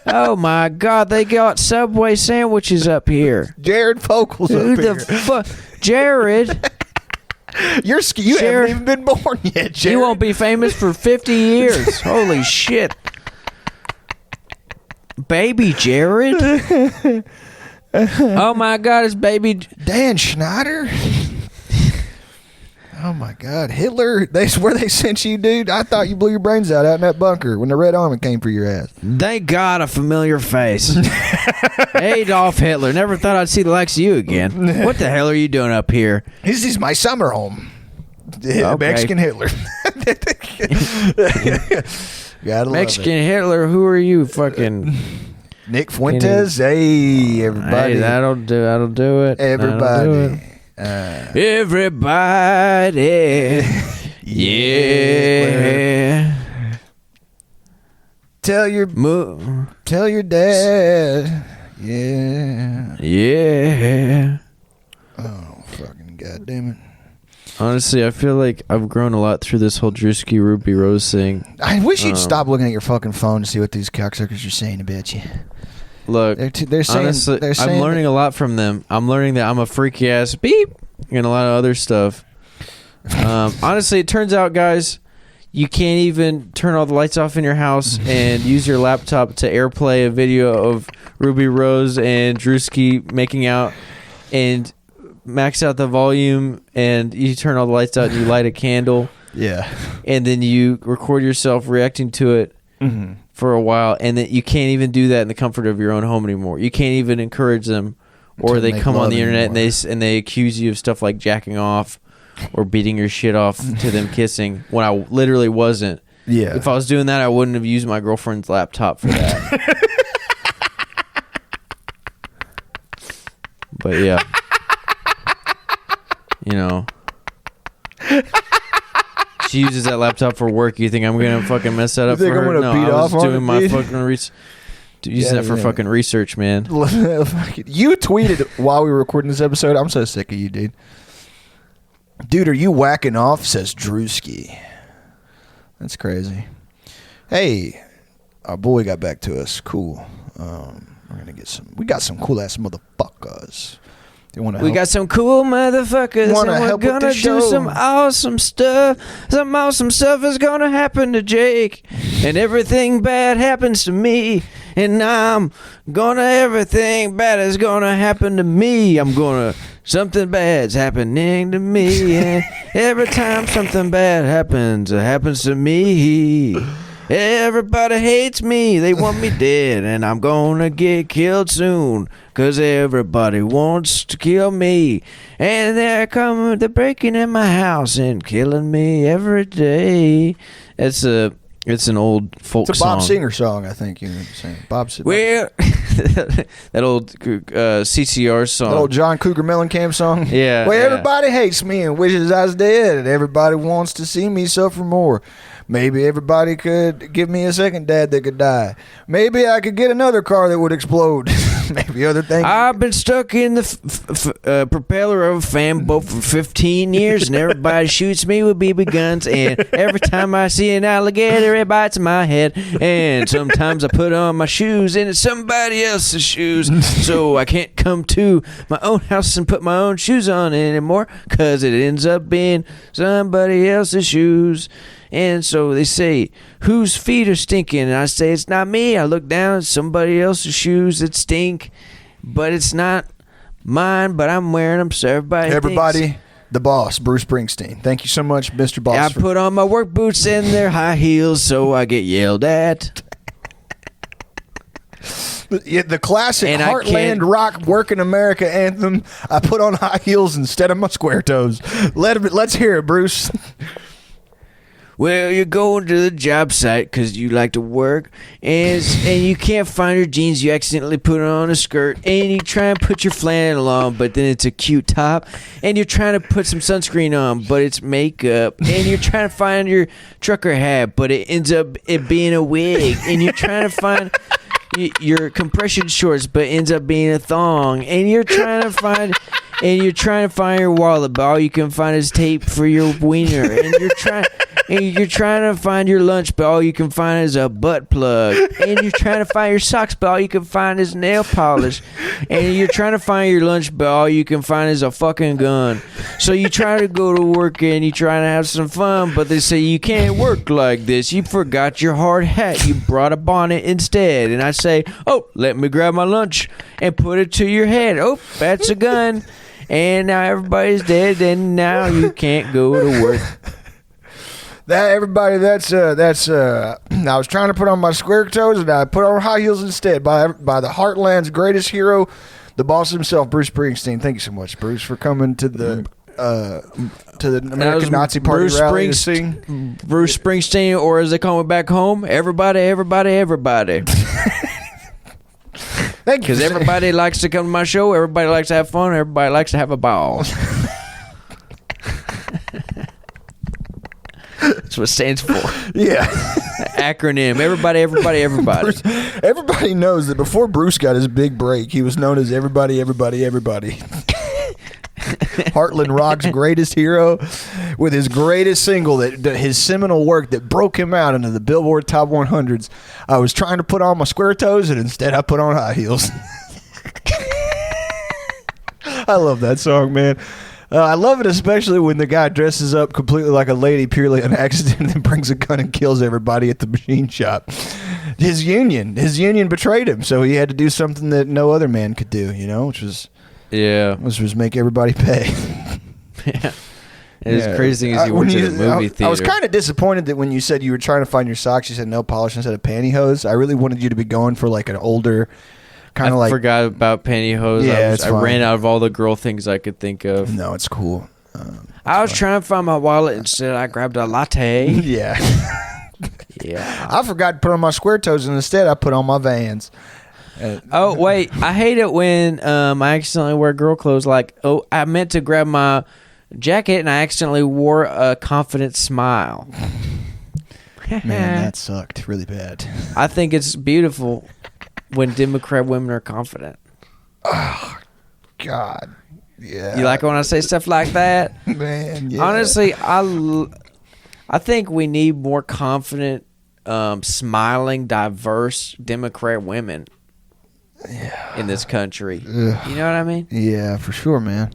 Oh my God, they got Subway sandwiches up here. Jared Fogel's Who up the here. fuck? Jared, You Jared- haven't even been born yet, Jared. you won't be famous for 50 years. Holy shit. Baby Jared? Oh my God, it's baby. Dan Schneider? Oh my God, Hitler! That's where they sent you, dude. I thought you blew your brains out in that bunker when the Red Army came for your ass. They got a familiar face. Adolf Hitler. Never thought I'd see the likes of you again. What the hell are you doing up here? This is my summer home. Okay. Mexican Hitler. Gotta love Mexican Hitler, who are you? Fucking. it. Nick Fuentes. Hey, everybody. Hey, that'll do it. Everybody. Everybody. Yeah. Tell your dad. Yeah. Yeah. Oh, fucking goddamn it. Honestly, I feel like I've grown a lot through this whole Drewski Ruby Rose thing. I wish you'd stop looking at your fucking phone to see what these cocksuckers are saying about you. Look, They're saying, honestly, they're saying I'm learning a lot from them. I'm learning that I'm a freaky ass beep and a lot of other stuff. Honestly, it turns out, guys, you can't even turn all the lights off in your house and use your laptop to airplay a video of Ruby Rose and Drewski making out and max out the volume, and you turn all the lights out and you light a candle. Yeah. And then you record yourself reacting to it for a while, and then you can't even do that in the comfort of your own home anymore. You can't even encourage them, or To they make come on love the internet anymore. and they accuse you of stuff like jacking off or beating your shit off to them kissing when I literally wasn't. Yeah. If I was doing that, I wouldn't have used my girlfriend's laptop for that. But yeah. You know. She uses that laptop for work. You think I'm gonna fucking mess that up think for I'm her? gonna No, beat I was off on doing it, my dude? fucking using that for Yeah. fucking research, man. You tweeted while we were recording this episode. I'm so sick of you, dude. Dude, are you whacking off? Says Drewski. That's crazy. Hey, our boy got back to us. Cool. We're gonna get some. We got some cool ass motherfuckers. We got some cool motherfuckers, and we're gonna do some awesome stuff. Some awesome stuff is gonna happen to Jake, and everything bad happens to me. And everything bad is gonna happen to me. Something bad's happening to me, and every time something bad happens, it happens to me. Everybody hates me, they want me dead, and I'm gonna get killed soon, 'cause everybody wants to kill me. And they're breaking in my house and killing me every day. It's an old folk song. It's a Bob Singer song, I think you were saying. Well, that old CCR song. That old John Cougar Mellencamp song. Yeah. Well, everybody hates me and wishes I was dead, and everybody wants to see me suffer more. Maybe everybody could give me a second dad that could die. Maybe I could get another car that would explode. Maybe other things. I've been stuck in the propeller of a fan boat for 15 years, and everybody shoots me with BB guns. And every time I see an alligator, it bites my head. And sometimes I put on my shoes, and it's somebody else's shoes. So I can't come to my own house and put my own shoes on anymore, 'cause it ends up being somebody else's shoes. And so they say, whose feet are stinking? And I say, it's not me. I look down at somebody else's shoes that stink, but it's not mine, but I'm wearing them, so everybody thinks. The boss, Bruce Springsteen. Thank you so much, Mr. Boss. I put on my work boots and their high heels, so I get yelled at. The classic Heartland Rock Working America anthem. I put on high heels instead of my square toes. Let's hear it, Bruce. Well, you're going to the job site because you like to work, and you can't find your jeans. You accidentally put on a skirt, and you try and put your flannel on, but then it's a cute top, and you're trying to put some sunscreen on, but it's makeup, and you're trying to find your trucker hat, but it ends up being a wig, and you're trying to find your compression shorts, but ends up being a thong, and you're trying to find your wallet, but all you can find is tape for your wiener, and you're trying to find your lunch, but all you can find is a butt plug, and you're trying to find your socks, but all you can find is nail polish, and you're trying to find your lunch, but all you can find is a fucking gun. So you try to go to work and you try to have some fun, but they say you can't work like this. You forgot your hard hat. You brought a bonnet instead. And I say, oh, let me grab my lunch and put it to your head. Oh, that's a gun. And now everybody's dead, and now you can't go to work. I was trying to put on my square toes, and I put on high heels instead. By the Heartland's greatest hero, the boss himself, Bruce Springsteen. Thank you so much, Bruce, for coming to the American Nazi Party rally to sing. Bruce Springsteen, or as they call me back home, everybody, everybody, everybody. Thank you. Because everybody likes to come to my show. Everybody likes to have fun. Everybody likes to have a ball. That's what it stands for. Yeah. Acronym. Everybody, everybody, everybody. Everybody knows that before Bruce got his big break, he was known as everybody, everybody, everybody. Heartland Rock's greatest hero, with his greatest single, his seminal work that broke him out into the Billboard Top 100s. I was trying to put on my square toes, and instead I put on high heels. I love that song, man. I love it, especially when the guy dresses up completely like a lady purely on accident and brings a gun and kills everybody at the machine shop. His union betrayed him, so he had to do something that no other man could do, which was make everybody pay. Yeah. As crazy as you went to the movie theater. I was kind of disappointed that when you said you were trying to find your socks, you said nail polish instead of pantyhose. I really wanted you to be going for like an older kind of like. I forgot about pantyhose. Yeah, I ran out of all the girl things I could think of. No, it's cool. I was trying to find my wallet. Instead, I grabbed a latte. Yeah. Yeah. I forgot to put on my square toes, and instead I put on my Vans. Oh, wait. I hate it when I accidentally wear girl clothes. Like, I meant to grab my jacket, and I accidentally wore a confident smile. Man, that sucked really bad. I think it's beautiful when Democrat women are confident. Oh, God. Yeah. You like when I say stuff like that? Man, yeah. Honestly, I think we need more confident smiling, diverse Democrat women in this country. Ugh. You know what I mean? Yeah, for sure, man.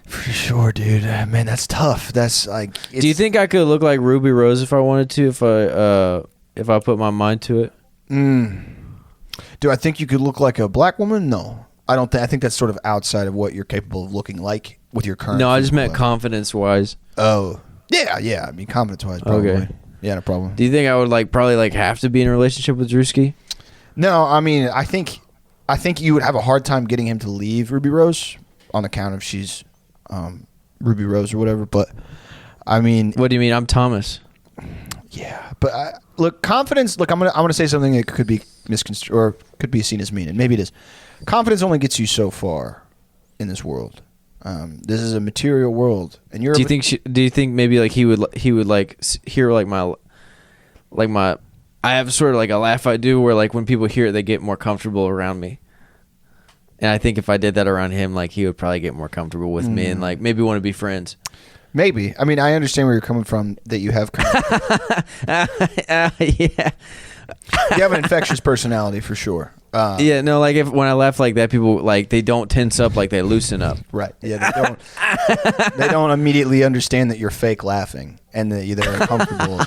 For sure, dude. Man, that's tough. That's like. Do you think I could look like Ruby Rose if I wanted to? If I put my mind to it? Do I think you could look like a black woman? No, I don't think. I think that's sort of outside of what you're capable of looking like with your current. No, I just meant confidence-wise. Oh, yeah. I mean, confidence-wise, probably. Okay. Yeah, no problem. Do you think I would probably have to be in a relationship with Drewski? No, I mean, I think you would have a hard time getting him to leave Ruby Rose on account of she's Ruby Rose or whatever. But I mean, what do you mean? I'm Thomas. Yeah, but look, confidence. Look, I'm gonna say something that could be misconstrued or could be seen as mean, and maybe it is. Confidence only gets you so far in this world. This is a material world, and you're. Do you think maybe he would hear my I have sort of a laugh I do where when people hear it they get more comfortable around me, and I think if I did that around him he would probably get more comfortable with me and maybe want to be friends. Maybe. I mean, I understand where you're coming from. That you have. Yeah. You have an infectious personality for sure. Yeah, no, when I laugh like that, people they don't tense up, they loosen up. Right. Yeah, they don't. They don't immediately understand that you're fake laughing and that they're uncomfortable.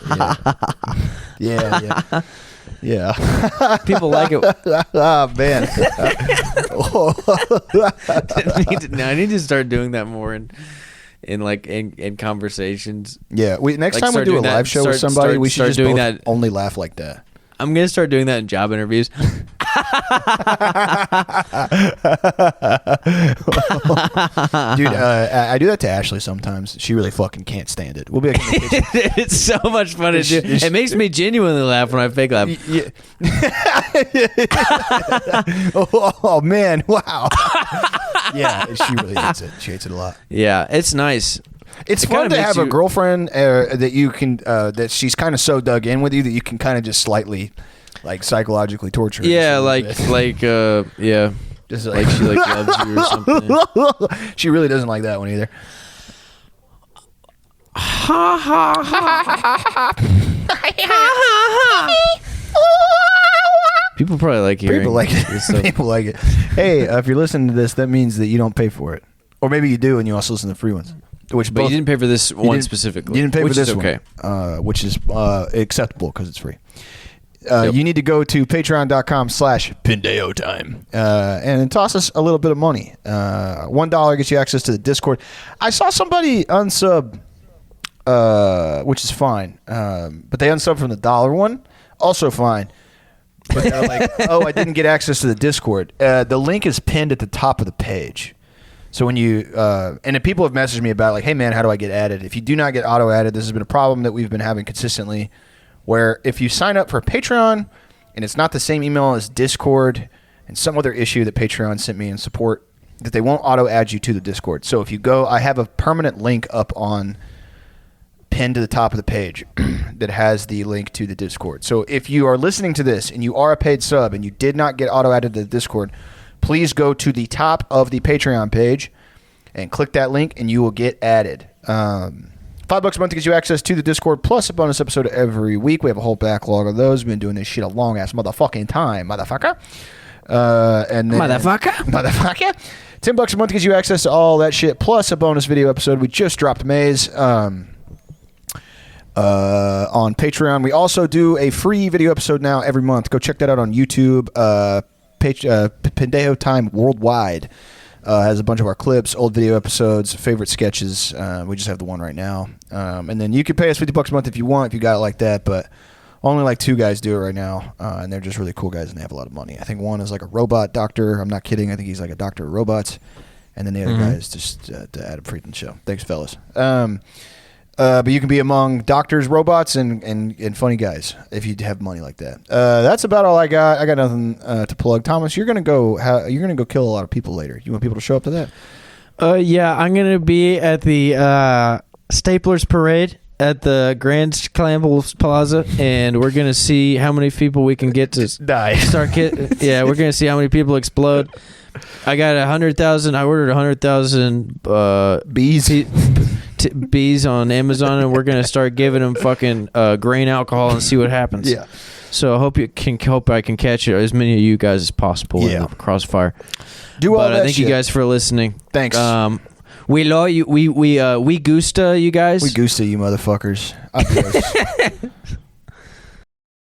Yeah. People like it. Oh man. I need to start doing that more in conversations. Yeah, next time we do a live show with somebody, we should just doing both only laugh like that. I'm gonna start doing that in job interviews. Dude, I do that to Ashley sometimes. She really fucking can't stand it. We'll be in the kitchen. It's so much fun to do. It makes me genuinely laugh when I fake laugh. Yeah. Oh man, wow. Yeah, she really hates it. She hates it a lot. Yeah, it's nice. It's fun to have a girlfriend that you can that she's kind of so dug in with you that you can kind of just slightly psychologically torture her. Yeah, yeah. Just she loves you or something. She really doesn't like that one either. Ha ha ha. People probably like hearing. People like it. People like it. Hey, if you're listening to this, that means that you don't pay for it, or maybe you do and you also listen to the free ones. But you didn't pay for this one specifically. You didn't pay for this one, which is acceptable because it's free. You need to go to patreon.com/Pendeo time and toss us a little bit of money. $1 gets you access to the Discord. I saw somebody unsub, which is fine, but they unsub from the $1 one, also fine. But they're like, oh, I didn't get access to the Discord. The link is pinned at the top of the page. So when you and if people have messaged me about hey man, how do I get added? If you do not get auto added, this has been a problem that we've been having consistently. Where if you sign up for Patreon and it's not the same email as Discord and some other issue that Patreon sent me in support, that they won't auto add you to the Discord. So if you go, I have a permanent link up on pinned to the top of the page that has the link to the Discord. So if you are listening to this and you are a paid sub and you did not get auto added to the Discord, please go to the top of the Patreon page and click that link and you will get added. $5 a month gives you access to the Discord plus a bonus episode every week. We have a whole backlog of those. We've been doing this shit a long ass motherfucking time, motherfucker. And then, motherfucker. $10 a month gives you access to all that shit plus a bonus video episode. We just dropped Maze on Patreon. We also do a free video episode now every month. Go check that out on YouTube. Pendeo Time Worldwide has a bunch of our clips, old video episodes, favorite sketches. We just have the one right now. And then you can pay us $50 a month if you want, if you got it like that, but only 2 guys do it right now, and they're just really cool guys and they have a lot of money. I think one is a robot doctor. I'm not kidding. I think he's a doctor of robots. And then the other guy is just Adam Friedland show. Thanks, fellas. But you can be among doctors, robots, and funny guys if you have money like that. That's about all I got. I got nothing to plug. Thomas, you're gonna go kill a lot of people later. You want people to show up to that? Yeah, I'm gonna be at the Staplers Parade at the Grand Clambles Plaza, and we're gonna see how many people we can get to die. Yeah, we're gonna see how many people explode. I got 100,000. I ordered 100,000 bees. bees on Amazon, and we're gonna start giving them fucking grain alcohol and see what happens. Yeah. So I hope I can catch as many of you guys as possible in the crossfire. Do all but that thank shit. you guys for listening. Thanks. We love you. We gusta you guys. We gusta you motherfuckers. Adios.